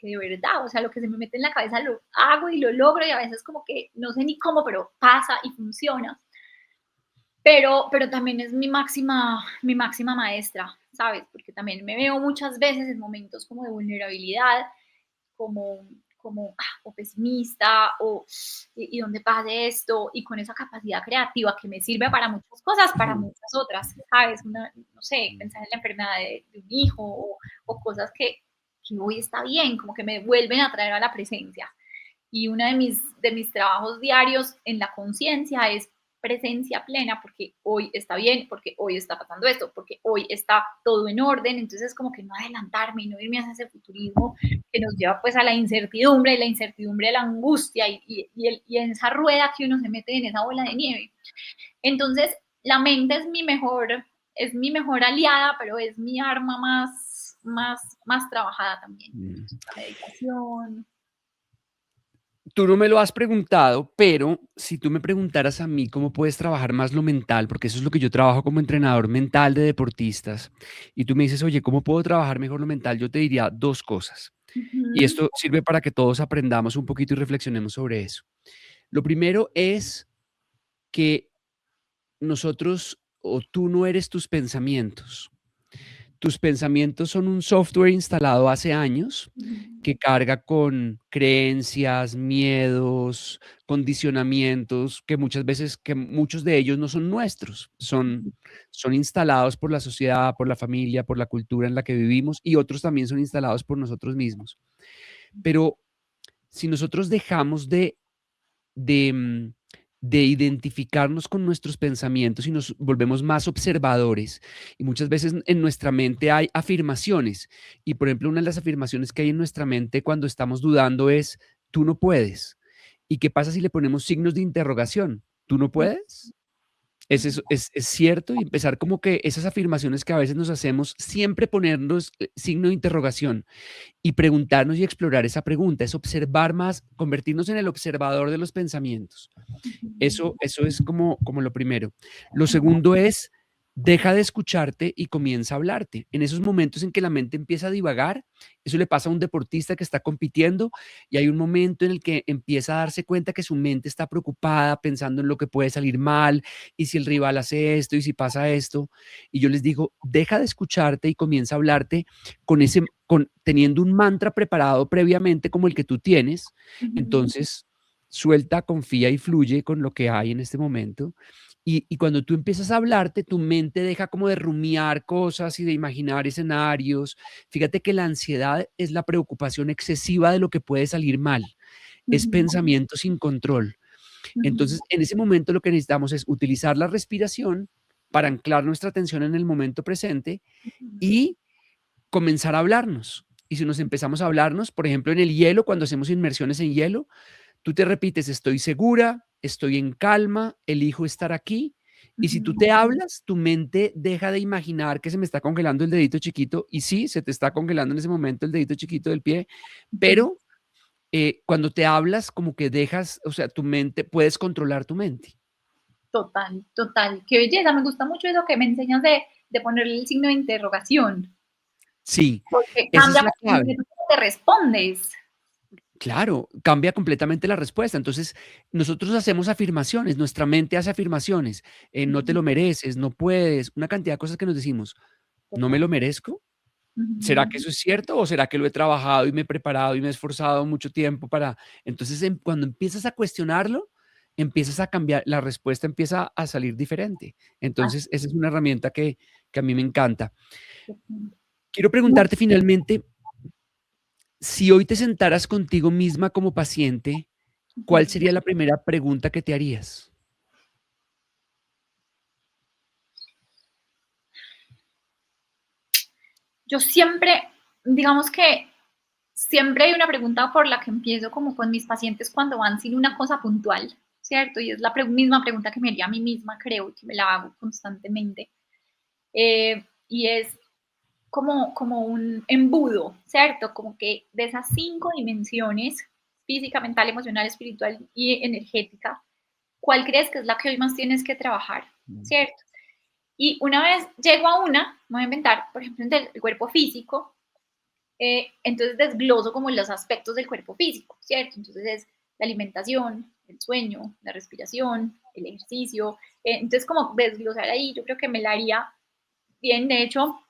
de verdad, o sea, lo que se me mete en la cabeza lo hago y lo logro y a veces como que no sé ni cómo, pero pasa y funciona. Pero también es mi máxima maestra, ¿sabes? Porque también me veo muchas veces en momentos como de vulnerabilidad, como, o pesimista, o y dónde pase esto, y con esa capacidad creativa que me sirve para muchas cosas, para muchas otras, ¿sabes? No sé, pensar en la enfermedad de un hijo o cosas que hoy está bien, como que me vuelven a traer a la presencia. Y uno de mis trabajos diarios en la conciencia es presencia plena, porque hoy está bien, porque hoy está pasando esto, porque hoy está todo en orden. Entonces, como que no adelantarme y no irme hacia ese futurismo que nos lleva pues a la incertidumbre, y la incertidumbre a la angustia y en esa rueda que uno se mete en esa bola de nieve. Entonces, la mente es mi mejor aliada, pero es mi arma más trabajada también. Mm. La meditación. Tú no me lo has preguntado, pero si tú me preguntaras a mí cómo puedes trabajar más lo mental, porque eso es lo que yo trabajo como entrenador mental de deportistas, y tú me dices, oye, ¿cómo puedo trabajar mejor lo mental? Yo te diría 2 cosas. Y Ujú, esto sirve para que todos aprendamos un poquito y reflexionemos sobre eso. Lo primero es que nosotros o tú no eres tus pensamientos. Tus pensamientos son un software instalado hace años ujú. que carga con creencias, miedos, condicionamientos que muchos de ellos no son nuestros, son instalados por la sociedad, por la familia, por la cultura en la que vivimos y otros también son instalados por nosotros mismos. Pero si nosotros dejamos de, mm, de identificarnos con nuestros pensamientos y nos volvemos más observadores. Y muchas veces en nuestra mente hay afirmaciones. Y por ejemplo, una de las afirmaciones que hay en nuestra mente cuando estamos dudando es, tú no puedes. ¿Y qué pasa si le ponemos signos de interrogación? ¿Tú no puedes? Es cierto, y empezar como que esas afirmaciones que a veces nos hacemos, siempre ponernos signo de interrogación y preguntarnos y explorar esa pregunta, es observar más, convertirnos en el observador de los pensamientos. Eso es como lo primero. Lo segundo es, deja de escucharte y comienza a hablarte. En esos momentos en que la mente empieza a divagar, eso le pasa a un deportista que está compitiendo y hay un momento en el que empieza a darse cuenta que su mente está preocupada, pensando en lo que puede salir mal y si el rival hace esto y si pasa esto. Y yo les digo, deja de escucharte y comienza a hablarte teniendo un mantra preparado previamente como el que tú tienes. Ujú, Entonces, suelta, confía y fluye con lo que hay en este momento. Y cuando tú empiezas a hablarte, tu mente deja como de rumiar cosas y de imaginar escenarios. Fíjate que la ansiedad es la preocupación excesiva de lo que puede salir mal. Es ujú, pensamiento sin control. ujú, Entonces, en ese momento lo que necesitamos es utilizar la respiración para anclar nuestra atención en el momento presente ujú, y comenzar a hablarnos. Y si nos empezamos a hablarnos, por ejemplo, en el hielo, cuando hacemos inmersiones en hielo, tú te repites, estoy segura, estoy en calma, elijo estar aquí. Y si tú ujú, te hablas, tu mente deja de imaginar que se me está congelando el dedito chiquito. Y sí, se te está congelando en ese momento el dedito chiquito del pie, ujú. pero cuando te hablas, como que dejas, o sea, tu mente, puedes controlar tu mente. Total, total. Qué belleza, me gusta mucho eso que me enseñas de ponerle el signo de interrogación. Sí, Porque esa es cambia la clave. cómo te respondes. Claro, cambia completamente la respuesta. Entonces, nosotros hacemos afirmaciones, nuestra mente hace afirmaciones. No te lo mereces, no puedes, una cantidad de cosas que nos decimos. ¿No me Total. lo merezco? ¿Será que Ujú. eso es cierto o será que lo he trabajado y me he preparado y me he esforzado mucho tiempo para? Entonces, cuando empiezas a cuestionarlo, empiezas a cambiar, la respuesta empieza a salir diferente. Entonces, Así esa es una herramienta que a mí me encanta. es. Quiero preguntarte finalmente, si hoy te sentaras contigo misma como paciente, ¿cuál Ujú. sería la primera pregunta que te harías? Yo siempre, digamos que siempre hay una pregunta por la que empiezo como con mis pacientes cuando van sin una cosa puntual, ¿cierto? Y es la misma pregunta que me haría a mí misma, creo, que me la hago constantemente. Y es como un embudo, ¿cierto? Como que de esas 5 dimensiones, física, mental, emocional, espiritual y energética, ¿cuál crees que es la que hoy más tienes que trabajar? ¿Cierto? Y una vez llego a una, me voy a inventar, por ejemplo, el cuerpo físico, entonces desgloso como los aspectos del cuerpo físico, ¿cierto? Entonces es la alimentación, el sueño, la respiración, el ejercicio. Entonces como desglosar ahí, yo creo que me la haría bien. De hecho,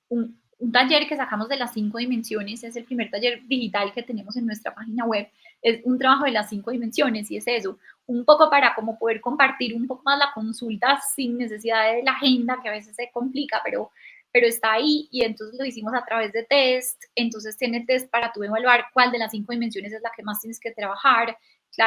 un taller que sacamos de las 5 dimensiones, es el primer taller digital que tenemos en nuestra página web, es un trabajo de las 5 dimensiones y es eso, un poco para como poder compartir un poco más la consulta sin necesidad de la agenda que a veces se complica, pero está ahí y entonces lo hicimos a través de test, entonces tiene test para tú evaluar cuál de las 5 dimensiones es la que más tienes que trabajar,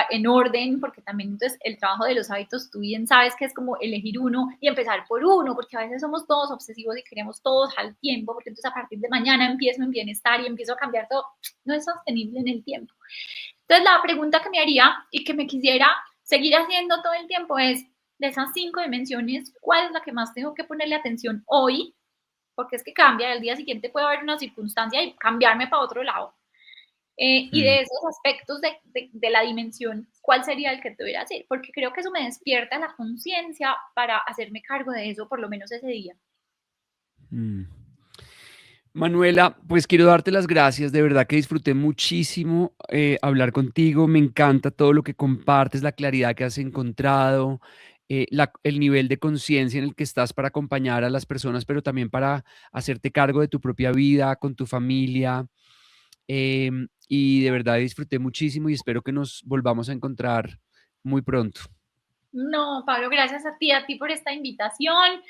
en orden, porque también entonces el trabajo de los hábitos, tú bien sabes que es como elegir uno y empezar por uno, porque a veces somos todos obsesivos y queremos todos al tiempo, porque entonces a partir de mañana empiezo en bienestar y empiezo a cambiar todo, no es sostenible en el tiempo. Entonces la pregunta que me haría y que me quisiera seguir haciendo todo el tiempo es, de esas 5 dimensiones, ¿cuál es la que más tengo que ponerle atención hoy? Porque es que cambia, al día siguiente puede haber una circunstancia y cambiarme para otro lado. Y Mm. de esos aspectos de la dimensión, ¿cuál sería el que te voy a hacer? Porque creo que eso me despierta la conciencia para hacerme cargo de eso, por lo menos ese día. Mm. Manuela, pues quiero darte las gracias, de verdad que disfruté muchísimo hablar contigo, me encanta todo lo que compartes, la claridad que has encontrado, el nivel de conciencia en el que estás para acompañar a las personas, pero también para hacerte cargo de tu propia vida, con tu familia. Y de verdad disfruté muchísimo y espero que nos volvamos a encontrar muy pronto. No, Pablo, gracias a ti por esta invitación,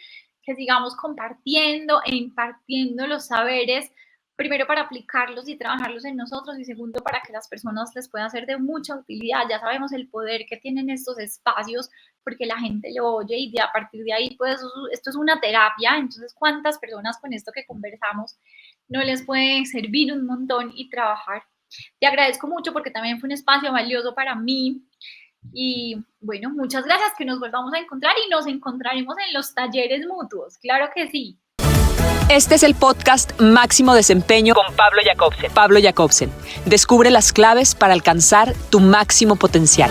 que sigamos compartiendo e impartiendo los saberes, primero para aplicarlos y trabajarlos en nosotros y segundo para que las personas les pueda ser de mucha utilidad. Ya sabemos el poder que tienen estos espacios porque la gente lo oye y a partir de ahí, pues esto es una terapia, entonces cuántas personas con esto que conversamos no les puede servir un montón y trabajar. Te agradezco mucho porque también fue un espacio valioso para mí. Y bueno, muchas gracias, que nos volvamos a encontrar y nos encontraremos en los talleres mutuos, claro que sí. Este es el podcast Máximo Desempeño con Pablo Jacobsen. Pablo Jacobsen. Descubre las claves para alcanzar tu máximo potencial.